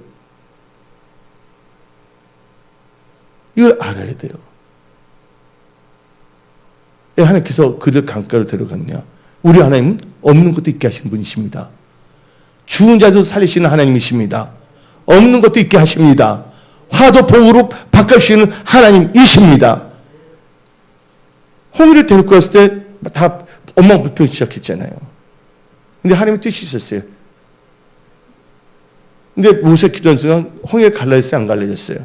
이걸 알아야 돼요. 왜 하나님께서 그들 강가로 데려갔냐. 우리 하나님은 없는 것도 있게 하시는 분이십니다. 죽은 자도 살리시는 하나님이십니다. 없는 것도 있게 하십니다. 화도 복으로 바꿔주시는 하나님이십니다. 홍해를 데리고 갔을 때 다 엉망불평 시작했잖아요. 근데 하나님의 뜻이 있었어요. 근데 모세 기도한 순간 홍해 갈라졌어요? 안 갈라졌어요?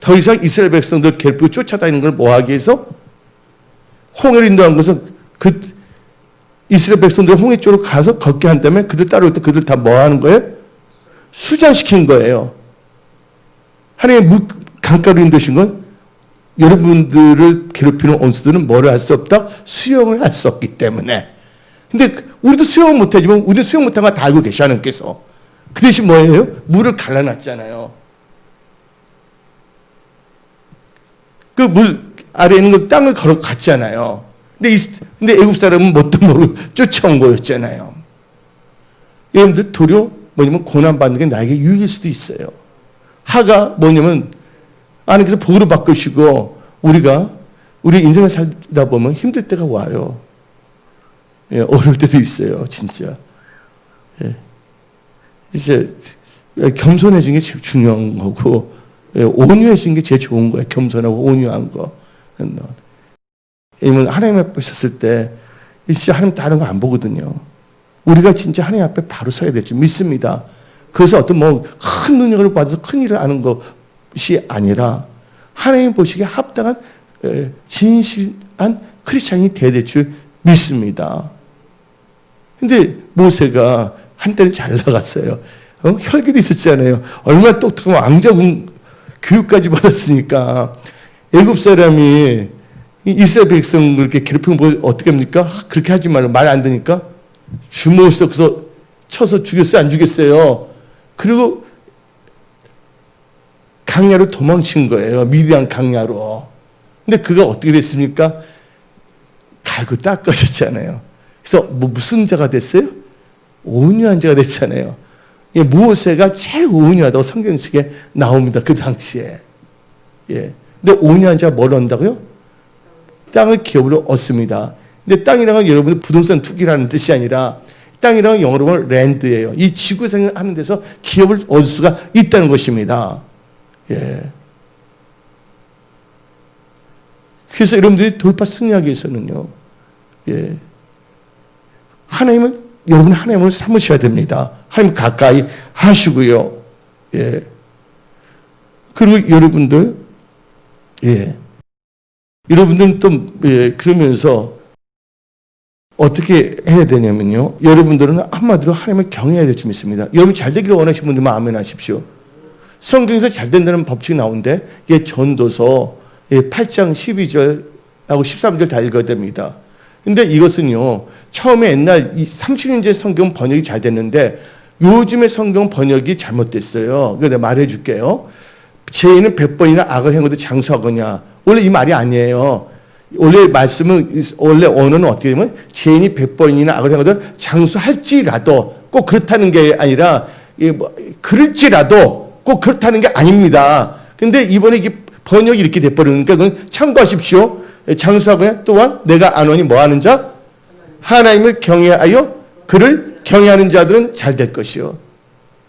더 이상 이스라엘 백성들 괴롭히고 쫓아다니는 걸 뭐하기 위해서? 홍해를 인도한 것은 그 이스라엘 백성들 홍해 쪽으로 가서 걷게 한 다음에 그들 따라올 때 그들 다 뭐 하는 거예요? 수장시킨 거예요. 하나님의 강가로 인도하신 건 여러분들을 괴롭히는 원수들은 뭐를 할 수 없다? 수영을 할 수 없기 때문에. 근데 우리도 수영을 못하지만 우리는 수영 못한 거 다 알고 계셔 하나님께서. 그 대신 뭐예요? 물을 갈라놨잖아요. 그 물 아래에 있는 걸 땅을 걸어갔잖아요. 근데 애굽 사람은 뭣도 모르고 쫓아온 거였잖아요. 여러분들 도리어 뭐냐면 고난받는 게 나에게 유익일 수도 있어요. 하가 뭐냐면 하나님께서 복으로 바꾸시고 우리가 우리 인생을 살다 보면 힘들 때가 와요. 예, 어려울 때도 있어요. 진짜. 예. 이제 겸손해지는 게 제일 중요한 거고 예, 온유해지는 게 제일 좋은 거예요. 겸손하고 온유한 거. 왜냐면 하나님 앞에 섰을 때 진짜 하나님 다른 거 안 보거든요. 우리가 진짜 하나님 앞에 바로 서야 될 줄 믿습니다. 그래서 어떤 뭐 큰 능력을 받아서 큰 일을 하는 것이 아니라 하나님 보시기에 합당한 진실한 크리스찬이 돼야 될 줄 믿습니다. 근데 모세가 한때는 잘 나갔어요. 혈기도 있었잖아요. 얼마나 똑똑하면 왕자 교육까지 받았으니까. 애굽 사람이 이스라엘 백성을 이렇게 괴롭히면 뭐 어떻게 합니까? 그렇게 하지 말라. 말 안 듣니까 주먹을 써서 쳐서 죽였어요? 안 죽였어요? 그리고 강야로 도망친 거예요. 미디안 강야로. 근데 그가 어떻게 됐습니까? 갈고 닦아졌잖아요. 그래서 뭐 무슨 자가 됐어요? 온유한 자가 됐잖아요. 모세가 제일 온유하다고 성경책에 나옵니다. 그 당시에. 예. 근데 온유한 자가 뭘 얻는다고요? 땅을 기업으로 얻습니다. 근데 땅이라는 건 여러분들 부동산 투기라는 뜻이 아니라 땅이라는 영어로 보면 랜드예요. 이 지구생을 하는 데서 기업을 얻을 수가 있다는 것입니다. 예. 그래서 여러분들이 돌파 승리하기 위해서는요. 예. 여러분 하나님을 삼으셔야 됩니다. 하나님 가까이 하시고요. 예. 그리고 여러분들 예. 여러분들은 또, 예, 그러면서 어떻게 해야 되냐면요. 여러분들은 한마디로 하나님을 경외해야 될 줄 믿습니다. 여러분 잘 되기를 원하시는 분들만 아멘 하십시오. 성경에서 잘 된다는 법칙이 나오는데, 이게 전도서 8장 12절하고 13절 다 읽어야 됩니다. 근데 이것은요, 처음에 옛날 30년 전 성경 번역이 잘 됐는데, 요즘의 성경 번역이 잘못됐어요. 그래서 내가 말해 줄게요. 죄인은 100번이나 악을 행해도 장수하거냐. 원래 이 말이 아니에요. 원래 말씀은, 원래 언어는 어떻게 되면 죄인이 100번이나 악을 행해도 장수할지라도 꼭 그렇다는 게 아니라, 그럴지라도 꼭 그렇다는 게 아닙니다. 근데 이번에 이게 번역이 이렇게 돼버리니까 그건 참고하십시오. 장수하거냐. 또한 내가 아노니 뭐 하는 자? 하나님을 경외하여 그를 경외하는 자들은 잘 될 것이요.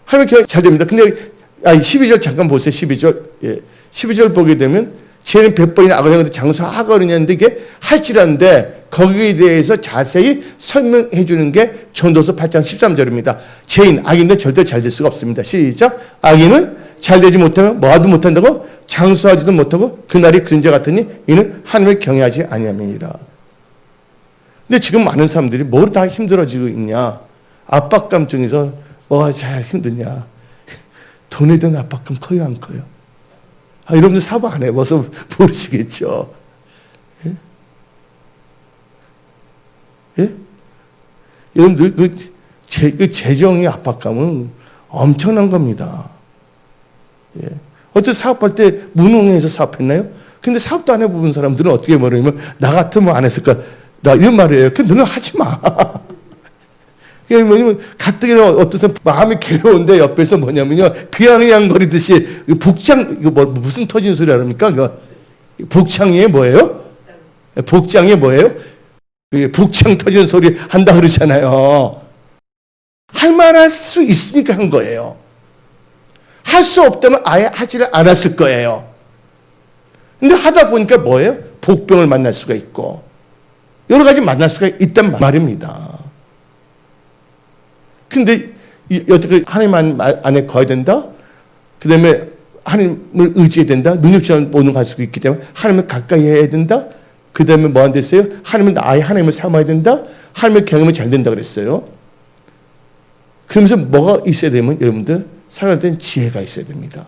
하나님을 경외 잘 됩니다. 근데 12절 잠깐 보세요. 12절. 예. 12절 보게 되면 죄는 100번이나 악을 행해도 장수하거냐는데 이게 할지라는데 거기에 대해서 자세히 설명해 주는 게 전도서 8장 13절입니다. 죄인, 악인은 절대 잘 될 수가 없습니다. 시작. 악인은 잘 되지 못하면 뭐하도 못한다고? 장수하지도 못하고 그날이 그림자 같으니 이는 하나님을 경외하지 아니함이니라. 근데 지금 많은 사람들이 뭘 다 힘들어지고 있냐? 압박감 중에서 뭐가 잘 힘드냐? 돈에 대한 압박감 커요, 안 커요? 여러분들 사업 안 해봐서 모르시겠죠. 예? 예? 여러분들 그 재정의 압박감은 엄청난 겁니다. 예. 어떻게 사업할 때 무능해서 사업했나요? 근데 사업도 안 해본 사람들은 어떻게 말하냐면 나 같으면 안 했을까? 나 이런 말이에요. 근데 너는 하지 마. 이게 뭐냐면 가뜩이나 어떤 사람 마음이 괴로운데 옆에서 뭐냐면요 비아냥거리듯이 복장 이거 뭐 무슨 터진 소리 합니까? 복장이 뭐예요? 복장이 뭐예요? 복장 터지는 소리 한다 그러잖아요. 할 만할 수 있으니까 한 거예요. 할 수 없다면 아예 하지를 않았을 거예요. 근데 하다 보니까 뭐예요? 복병을 만날 수가 있고 여러 가지 만날 수가 있단 말입니다. 근데 어떻게 하나님 안에 거해야 된다? 그 다음에 하나님을 의지해야 된다? 능력처럼 모든 갈 수 있기 때문에 하나님을 가까이 해야 된다? 그 다음에 뭐 안 됐어요? 하나님은 아예 하나님을 삼아야 된다? 하나님의 경험이 잘 된다 그랬어요. 그러면서 뭐가 있어야 되면 여러분들 살아갈 때는 지혜가 있어야 됩니다.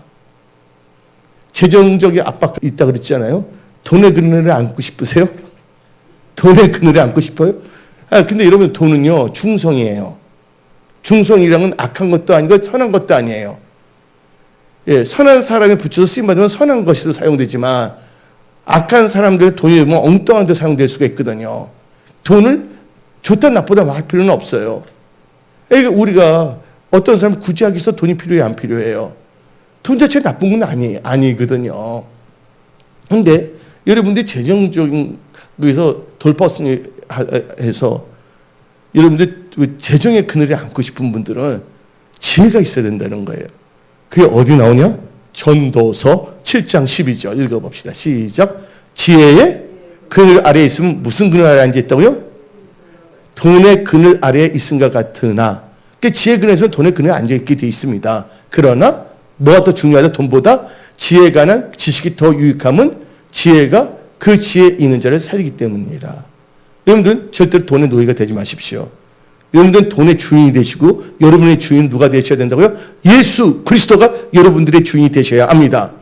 재정적인 압박 있다 그랬잖아요. 돈의 그늘에 앉고 싶으세요? 돈의 그늘에 앉고 싶어요? 근데 여러분 돈은요 중성이에요. 중성이랑은 악한 것도 아니고 선한 것도 아니에요. 예, 선한 사람이 붙여서 쓰임받으면 선한 것이 사용되지만 악한 사람들의 돈이 뭐 엉뚱한 데 사용될 수가 있거든요. 돈을 좋다 나쁘다 말 필요는 없어요. 그러니까 우리가 어떤 사람 굳이 하기 위해서 돈이 필요해 안 필요해요. 돈 자체 나쁜 건 아니거든요. 그런데 여러분들이 재정적인 거에서 돌파성이 해서 여러분들 재정의 그늘에 앉고 싶은 분들은 지혜가 있어야 된다는 거예요. 그게 어디 나오냐? 전도서 7장 12절 읽어봅시다. 시작. 지혜의 그늘 아래에 있으면 무슨 그늘 아래에 앉아있다고요? 돈의 그늘 아래에 있음과 같으나 그러니까 지혜 그늘에 있으면 돈의 그늘에 앉아있게 되어 있습니다. 그러나 뭐가 더 중요하다? 돈보다 지혜가 난 지식이 더 유익함은 지혜가 그 지혜에 있는 자를 살리기 때문이라. 여러분들 절대로 돈의 노예가 되지 마십시오. 여러분들은 돈의 주인이 되시고 여러분의 주인은 누가 되셔야 된다고요? 예수 그리스도가 여러분들의 주인이 되셔야 합니다.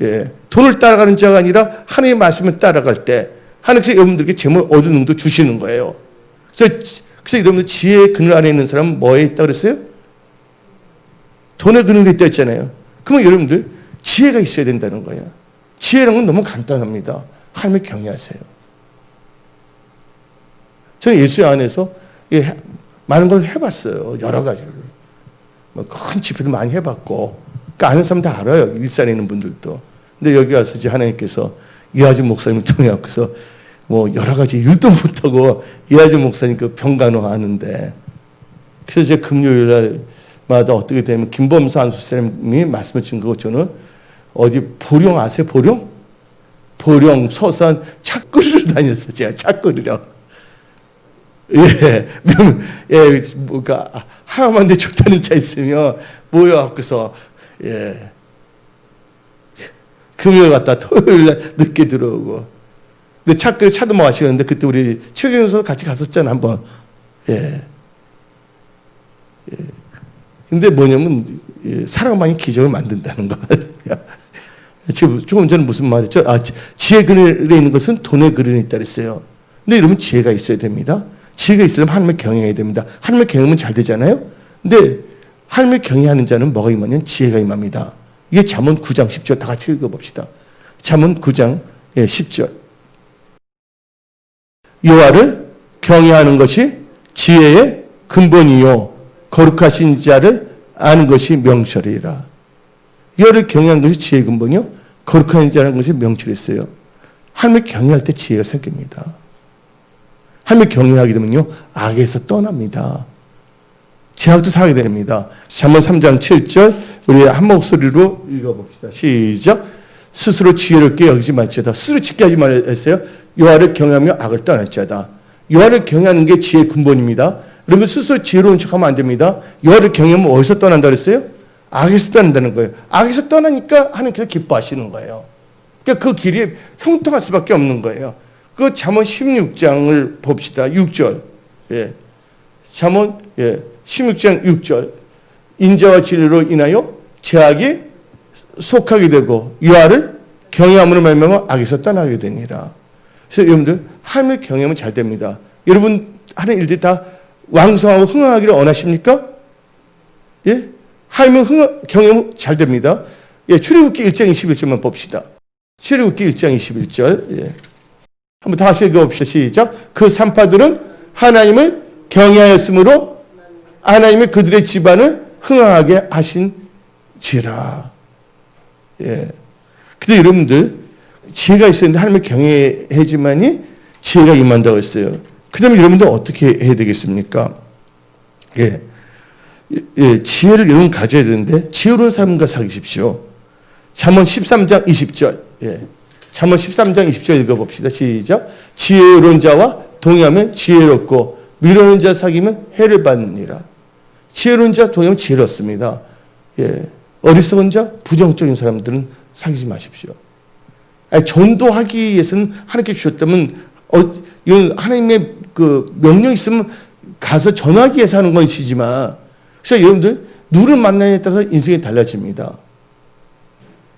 예, 돈을 따라가는 자가 아니라 하나님의 말씀을 따라갈 때 하나님께서 여러분들에게 재물 얻은 능도 주시는 거예요. 그래서 여러분들 지혜의 그늘 안에 있는 사람은 뭐에 있다 그랬어요? 돈의 그늘에 있다 했잖아요. 그러면 여러분들 지혜가 있어야 된다는 거예요. 지혜라는 건 너무 간단합니다. 하나님을 경외하세요. 저는 예수 안에서 많은 걸 해봤어요. 여러 가지를. 큰 집회도 많이 해봤고, 그러니까 아는 사람 다 알아요. 일산에 있는 분들도. 근데 여기 와서 이제 하나님께서 이하준 목사님을 통해서 뭐 여러 가지 일도 못하고 이하준 목사님 그 병간호 하는데, 그래서 이제 금요일 날마다 어떻게 되면 김범수 안수사님이 말씀을 준 거고 저는 어디 보령 아세요? 보령? 보령, 서산 차거리를 다녔어요. 제가 차거리랑. 예, 뭐가 하나만데 좋다는 차 있으면 모여갖고서 예, 금요일 갔다 토요일 날 늦게 들어오고. 근데 차도 마시는데 그때 우리 최경영서 같이 갔었잖아 한번. 예. 예. 근데 뭐냐면 사랑만이 기적을 만든다는 거. 지금 조금 전에 무슨 말이죠? 지혜 그늘에 있는 것은 돈의 그늘에 있다 그랬어요. 근데 여러분 지혜가 있어야 됩니다. 지혜가 있으려면 하나님을 경외해야 됩니다. 하나님을 경외하면 잘 되잖아요. 근데 하나님을 경외하는 자는 뭐가 임하냐면 지혜가 임합니다. 이게 잠언 9장 10절 다 같이 읽어봅시다. 잠언 9장 10절. 여호와를 경외하는 것이 지혜의 근본이요 거룩하신 자를 아는 것이 명철이라. 여호와를 경외하는 것이 지혜의 근본이요 거룩한 자라는 것이 명철했어요. 하나님을 경외할 때 지혜가 생깁니다. 하나님을 경외하게 되면요 악에서 떠납니다. 제약도 사게 됩니다. 잠언 3장 7절 우리 한 목소리로 읽어봅시다. 시작. 스스로 지혜롭게 여기지 말지어다. 스스로 짓게 하지 말았어요. 여호와를 경외하며 악을 떠날지어다. 여호와를 경외하는 게 지혜의 근본입니다. 그러면 스스로 지혜로운 척하면 안 됩니다. 여호와를 경외하면 어디서 떠난다 그랬어요? 악에서 떠난다는 거예요. 악에서 떠나니까 하나님께서 기뻐하시는 거예요. 그러니까 그 길이 형통할 수밖에 없는 거예요. 그 잠언 16장을 봅시다. 6절. 예. 잠언 16장 6절. 인자와 진리로 인하여 죄악이 속하게 되고 여호와를 경외함으로 말미암아 악에서 떠나게 되니라. 그래서 여러분들 하나님을 경외하면 잘 됩니다. 여러분 하는 일들이 다 왕성하고 흥황하기를 원하십니까? 예? 하나님을 경외하면 잘 됩니다. 예, 출애굽기 1장 21절만 봅시다. 출애굽기 1장 21절. 예. 한번 다시 읽어봅시다. 시작. 그 산파들은 하나님을 경외하였으므로 하나님이 그들의 집안을 흥황하게 하신지라. 예. 근데 여러분들 지혜가 있었는데 하나님을 경외해야지만이 지혜가 임한다고 했어요. 그러면 여러분들 어떻게 해야 되겠습니까? 예. 예, 지혜를 여러분 가져야 되는데 지혜로운 사람과 사귀십시오. 잠언 13장 20절. 예. 잠언 13장 20절 읽어봅시다. 시작. 지혜로운 자와 동의하면 지혜롭고 미련한 자 사귀면 해를 받느니라. 지혜로운 자 동의하면 지혜롭습니다. 예. 어리석은 자, 부정적인 사람들은 사귀지 마십시오. 아니, 전도하기 위해서는 하나님께 주셨다면 하나님의 그 명령이 있으면 가서 전하기 위해서 하는 것이지만 그래서 여러분들 누구를 만나냐에 따라서 인생이 달라집니다.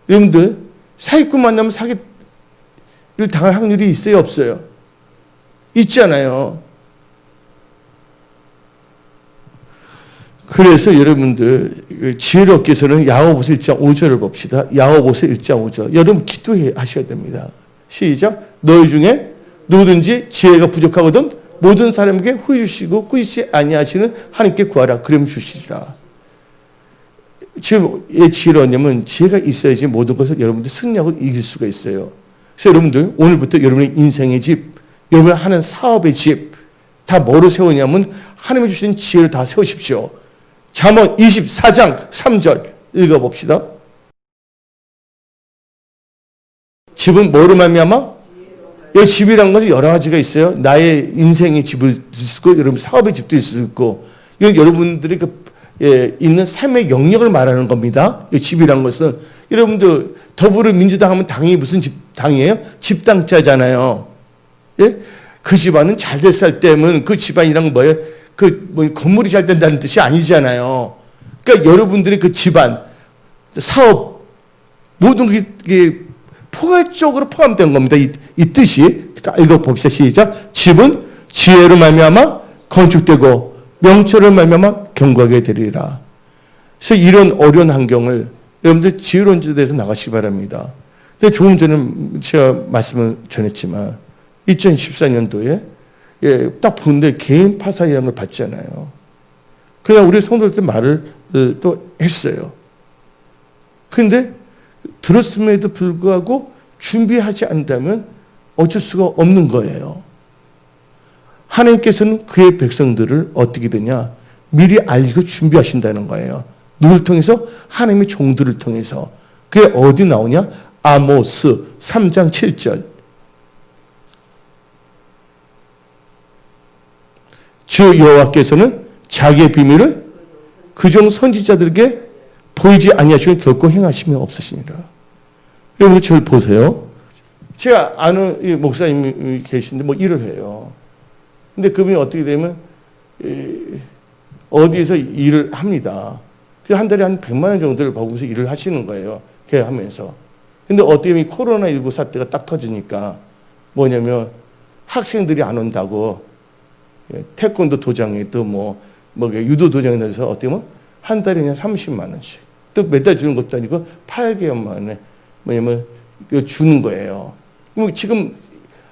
여러분들 사기꾼 만나면 사기를 당할 확률이 있어요 없어요? 있잖아요. 그래서 여러분들 지혜를 얻기 위해서는 야고보서 1장 5절을 봅시다. 야고보서 1장 5절. 여러분 기도하셔야 됩니다. 시작. 너희 중에 누구든지 지혜가 부족하거든 모든 사람에게 후히 주시고 꾸짖지 아니하시는 하나님께 구하라. 그럼 주시리라. 지금 왜 지혜를 얻냐면 지혜가 있어야지 모든 것을 여러분들 승리하고 이길 수가 있어요. 그래서 여러분들 오늘부터 여러분의 인생의 집, 여러분이 하는 사업의 집 다 뭐로 세우냐면 하나님이 주신 지혜를 다 세우십시오. 잠언 24장 3절 읽어봅시다. 집은 뭐로 말미암아? 이 집이라는 것은 여러 가지가 있어요. 나의 인생의 집을 있고 여러분 사업의 집도 있을 수 있고 이건 여러분들이 있는 삶의 영역을 말하는 겁니다. 이 집이라는 것은 여러분들 더불어민주당 하면 당이 무슨 당이에요? 집당자잖아요. 예? 그 집안은 잘 됐을 때면 그 집안이란 뭐예요? 건물이 잘 된다는 뜻이 아니잖아요. 그러니까 여러분들이 그 집안, 사업, 모든 게 포괄적으로 포함된 겁니다. 이 뜻이. 읽어봅시다. 시작. 집은 지혜로 말미암아 건축되고 명철을 말미암아 견고하게 되리라. 그래서 이런 어려운 환경을 여러분들 지혜로운 자에 대해서 나가시기 바랍니다. 근데 조금 전에 제가 말씀을 전했지만 2014년도에 딱 보는데 개인 파산이라는 걸 봤잖아요. 그냥 우리 성도들 말을 또 했어요. 그런데 들었음에도 불구하고 준비하지 않는다면 어쩔 수가 없는 거예요. 하나님께서는 그의 백성들을 어떻게 되냐? 미리 알고 준비하신다는 거예요. 누굴 통해서? 하나님의 종들을 통해서. 그게 어디 나오냐? 아모스 3장 7절. 주 여호와께서는 자기의 비밀을 그종 선지자들에게 보이지 아니하시고 결코 행하심이 없으시니라. 여러분 저를 보세요. 제가 아는 이 목사님이 계신데 뭐 일을 해요. 근데 그분이 어떻게 되면 어디에서 일을 합니다. 한 달에 한 100만 원 정도를 벌고서 일을 하시는 거예요. 계약하면서. 근데 어떻게 보면 코로나19 사태가 딱 터지니까 뭐냐면 학생들이 안 온다고 태권도 도장에 또 뭐 유도 도장에 넣어서 어떻게 보면 한 달에 그냥 30만 원씩 또 매달 주는 것도 아니고 8개월 만에 뭐냐면 주는 거예요. 지금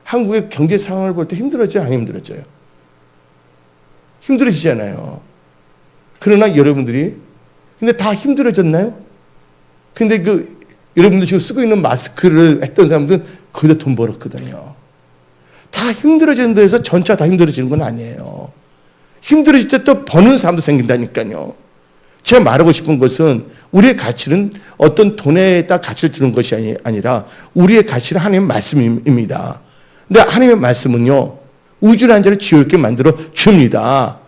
한국의 경제 상황을 볼 때 힘들어져요? 안 힘들어져요? 힘들어지잖아요. 그러나 여러분들이 근데 다 힘들어졌나요? 근데 여러분들 지금 쓰고 있는 마스크를 했던 사람들은 거기다 돈 벌었거든요. 다 힘들어지는 데서 전체 다 힘들어지는 건 아니에요. 힘들어질 때 또 버는 사람도 생긴다니까요. 제가 말하고 싶은 것은 우리의 가치는 어떤 돈에다 가치를 주는 것이 아니라 우리의 가치는 하나님의 말씀입니다. 근데 하나님의 말씀은요, 우주라는 자를 지혜롭게 만들어 줍니다.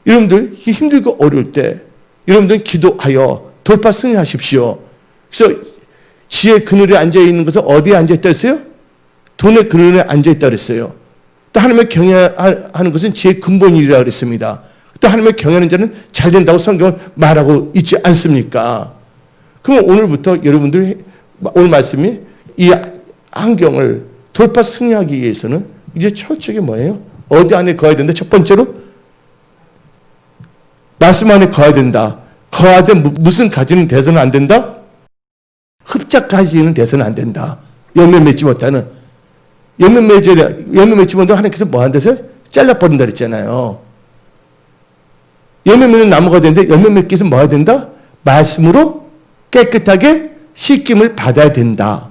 여러분들 힘들고 어려울 때 여러분들 기도하여 돌파 승리하십시오. 그래서 지혜의 그늘에 앉아있는 것은 어디에 앉아있다 했어요? 돈의 그늘에 앉아있다 그랬어요. 또 하나님을 경외하는 것은 지혜의 근본이라고 그랬습니다. 또 하나님을 경외하는 자는 잘 된다고 성경은 말하고 있지 않습니까? 그럼 오늘부터 여러분들 오늘 말씀이 이 환경을 돌파 승리하기 위해서는 이제 철저하게 뭐예요? 어디 안에 거해야 된다? 첫 번째로 말씀 안에 거해야 된다. 거하되 무슨 가지는 돼서는 안 된다? 흡작 가지는 돼서는 안 된다. 열매 맺지 못하는 열매 맺지 못하면 하나님께서 뭐 한다세요? 잘라버린다 그랬잖아요. 열매 맺는 나무가 되는데 열매 맺기 위해서 뭐 해야 된다? 말씀으로 깨끗하게 씻김을 받아야 된다.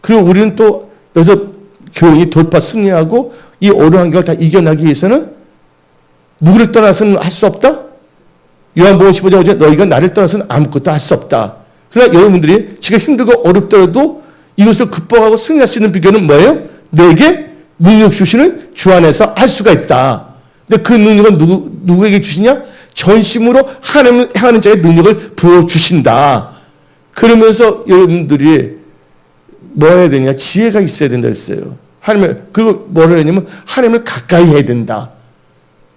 그리고 우리는 또 여기서 교훈이 돌파 승리하고 이 어려운 환경을 다 이겨나기 위해서는 누구를 떠나서는 할 수 없다? 요한복음 15장 5절 너희가 나를 떠나서는 아무것도 할 수 없다. 그러나 여러분들이 지금 힘들고 어렵더라도 이것을 극복하고 승리할 수 있는 비결은 뭐예요? 내게 능력 주시는 주 안에서 할 수가 있다. 근데 그 능력은 누구에게 주시냐? 전심으로 하나님을 향하는 자의 능력을 부어주신다. 그러면서 여러분들이 뭐 해야 되냐? 지혜가 있어야 된다 했어요. 하나님을, 그리고 뭐를 했냐면 하나님을 가까이 해야 된다.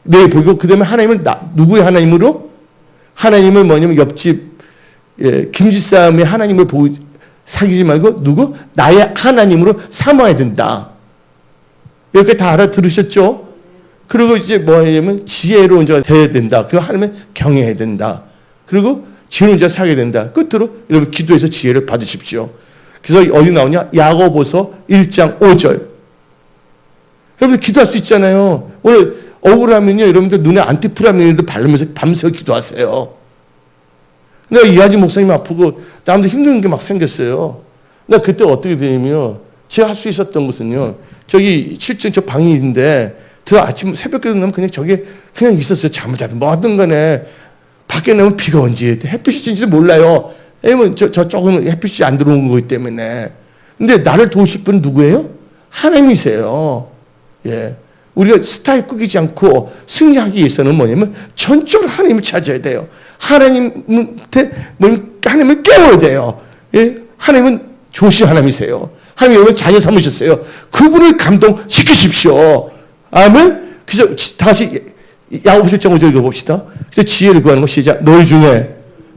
네, 보고 그 다음에 하나님을 누구의 하나님으로? 하나님을 뭐냐면 옆집 김집사람의 하나님을 보고 사귀지 말고 누구? 나의 하나님으로 삼아야 된다. 이렇게 다 알아들으셨죠? 그리고 이제 뭐냐면 지혜로운 자가 되어야 된다. 그 하나님을 경외해야 된다. 그리고 지혜로운 자가 사게 된다. 끝으로 여러분 기도해서 지혜를 받으십시오. 그래서 어디 나오냐? 야고보서 1장 5절. 여러분들 기도할 수 있잖아요. 오늘 억울하면요, 여러분들 눈에 안티프라민이라도 바르면서 밤새 기도하세요. 내가 이하지 목사님 아프고 남들 힘든 게 막 생겼어요. 나 그때 어떻게 되냐면 제가 할 수 있었던 것은요, 저기 7층 저 방이 있는데 아침 새벽에 나면 그냥 저게 그냥 있었어요. 잠을 자든 뭐 하든 간에 밖에 나면 비가 온지 햇빛이 인지 몰라요. 왜냐면 조금 햇빛이 안 들어온 거기 때문에. 근데 나를 도우실 분은 누구예요? 하나님이세요. 예. 우리가 스타일 꾸기지 않고 승리하기 위해서는 뭐냐면 전적으로 하나님을 찾아야 돼요. 하나님한테 하나님을 깨워야 돼요. 예? 하나님은 좋으신 하나님이세요. 하나님 여러분 자녀 삼으셨어요. 그분을 감동시키십시오. 아멘. 그래서 다시 야고보서 1장 5절 읽어봅시다. 그래서 지혜를 구하는 것 시작. 너희 중에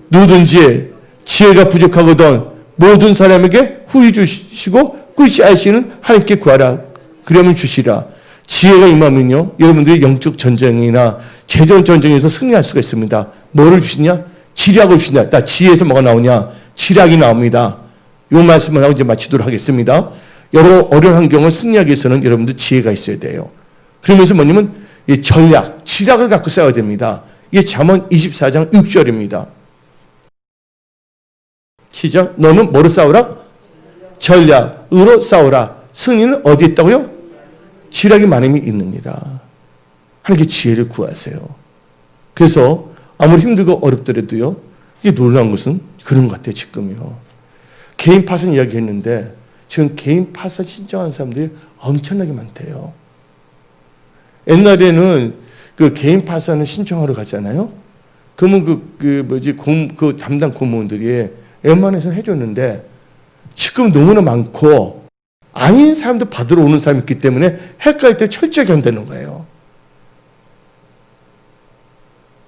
누구든지 지혜가 부족하거든 모든 사람에게 후히 주시고 끝이 아시는 하나님께 구하라. 그러면 주시라. 지혜가 임하면요, 여러분들이 영적 전쟁이나 재정 전쟁에서 승리할 수가 있습니다. 뭐를 주시냐? 지략을 주시냐? 나 지혜에서 뭐가 나오냐? 지략이 나옵니다. 이 말씀을 하고 이제 마치도록 하겠습니다. 여러 어려운 환경을 승리하기 위해서는 여러분들 지혜가 있어야 돼요. 그러면서 뭐냐면 이 전략, 지략을 갖고 싸워야 됩니다. 이게 잠언 24장 6절입니다. 시작. 너는 뭐로 싸우라? 전략으로 싸우라. 승리는 어디에 있다고요? 지략이 많음이 있느니라. 하나님께 지혜를 구하세요. 그래서 아무리 힘들고 어렵더라도요, 이게 놀라운 것은 그런 것 같아요. 지금요, 개인 파산 이야기 했는데 지금 개인 파산 신청하는 사람들이 엄청나게 많대요. 옛날에는 그 개인 파산을 신청하러 갔잖아요. 그러면 그 담당 공무원들이 웬만해서 해줬는데 지금 너무나 많고 아닌 사람도 받으러 오는 사람이 있기 때문에 헷갈릴 때 철저하게 한다는 거예요.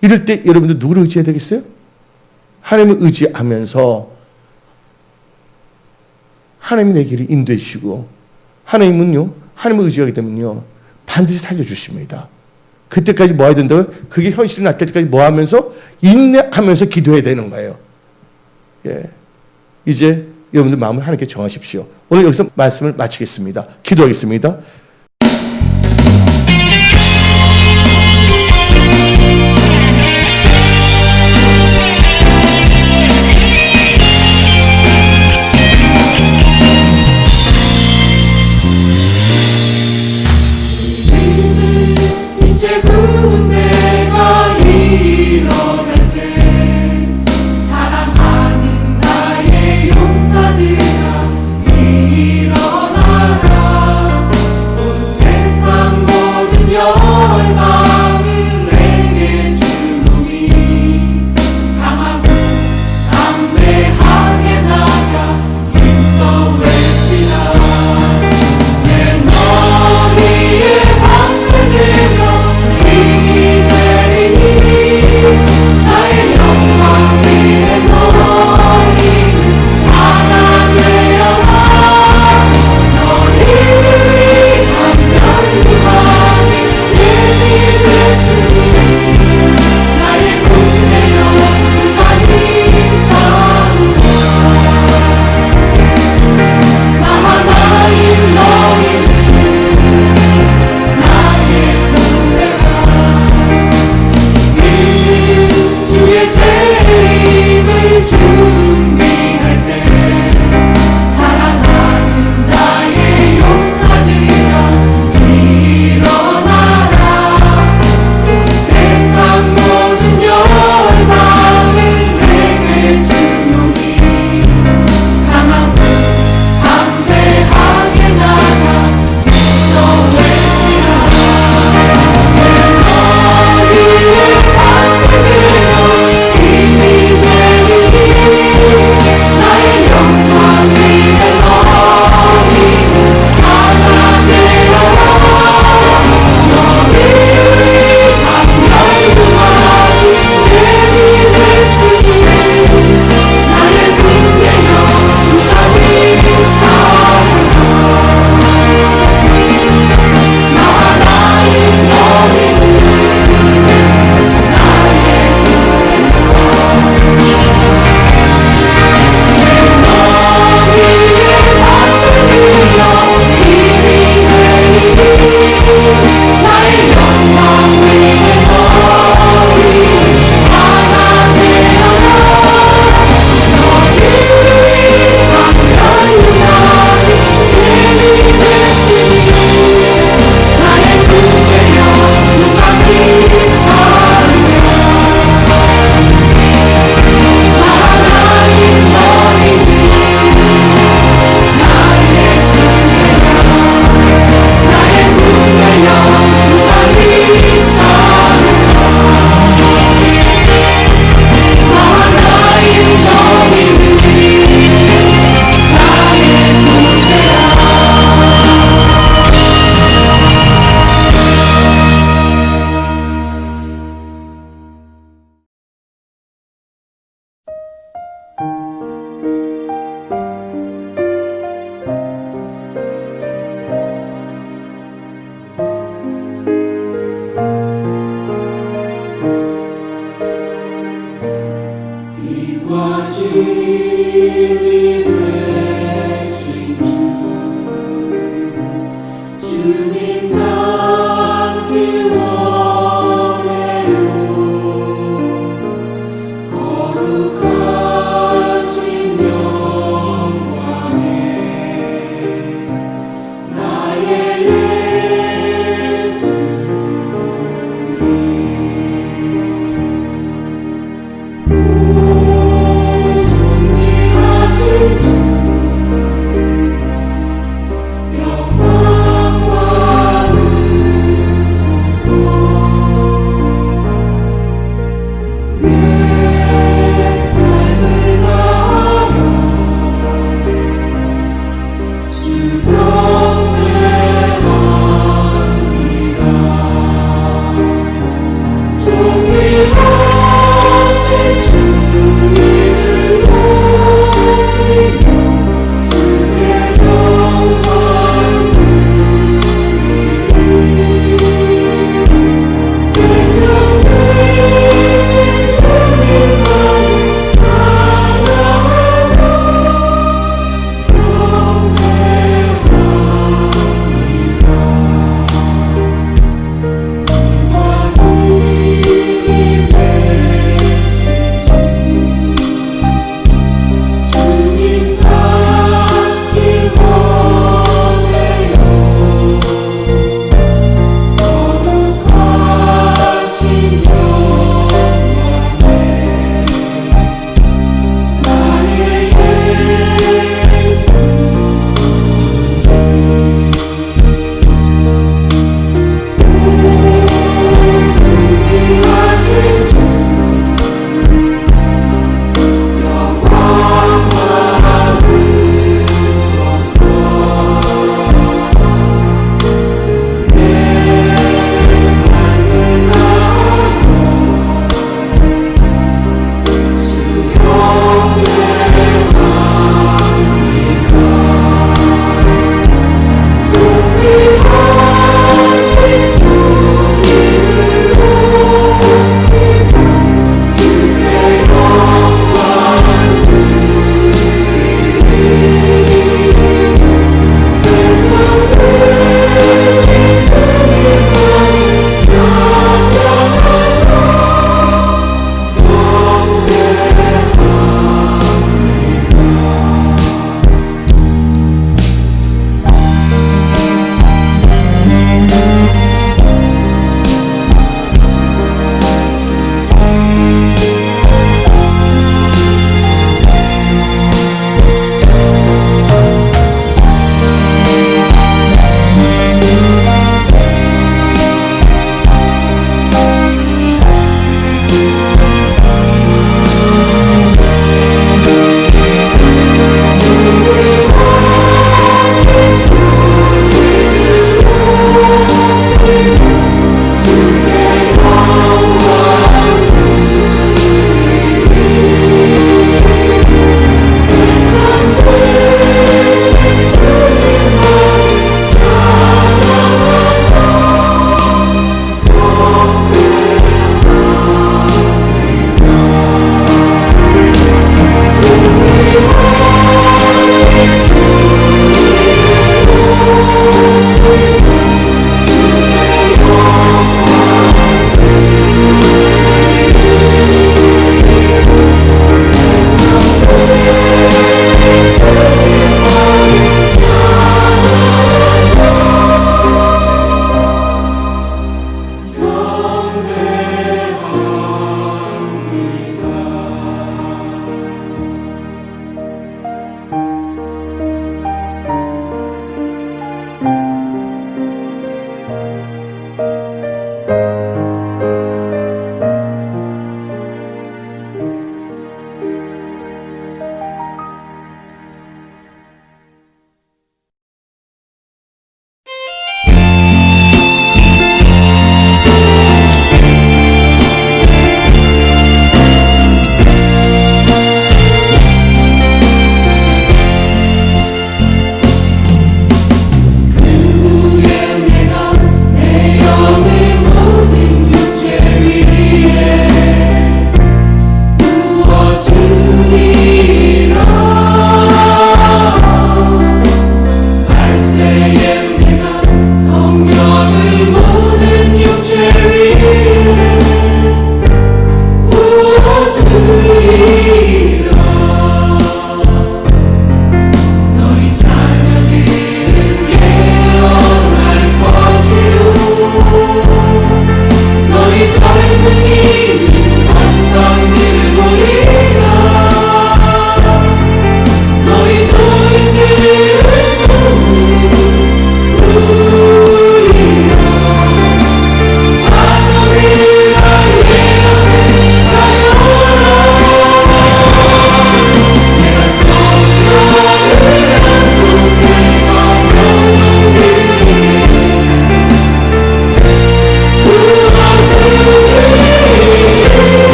이럴 때 여러분들 누구를 의지해야 되겠어요? 하나님을 의지하면서 하나님이 내 길을 인도해 주시고 하나님은요, 하나님을 의지하게 되면요 반드시 살려주십니다. 그때까지 뭐 해야 된다고요? 그게 현실이 날 때까지 뭐 하면서? 인내하면서 기도해야 되는 거예요. 예. 이제 여러분들 마음을 하나님께 정하십시오. 오늘 여기서 말씀을 마치겠습니다. 기도하겠습니다. 이제 군대가 일어날 때 사랑하는 나의 용사들아 일어나라. 온 세상 모든 열망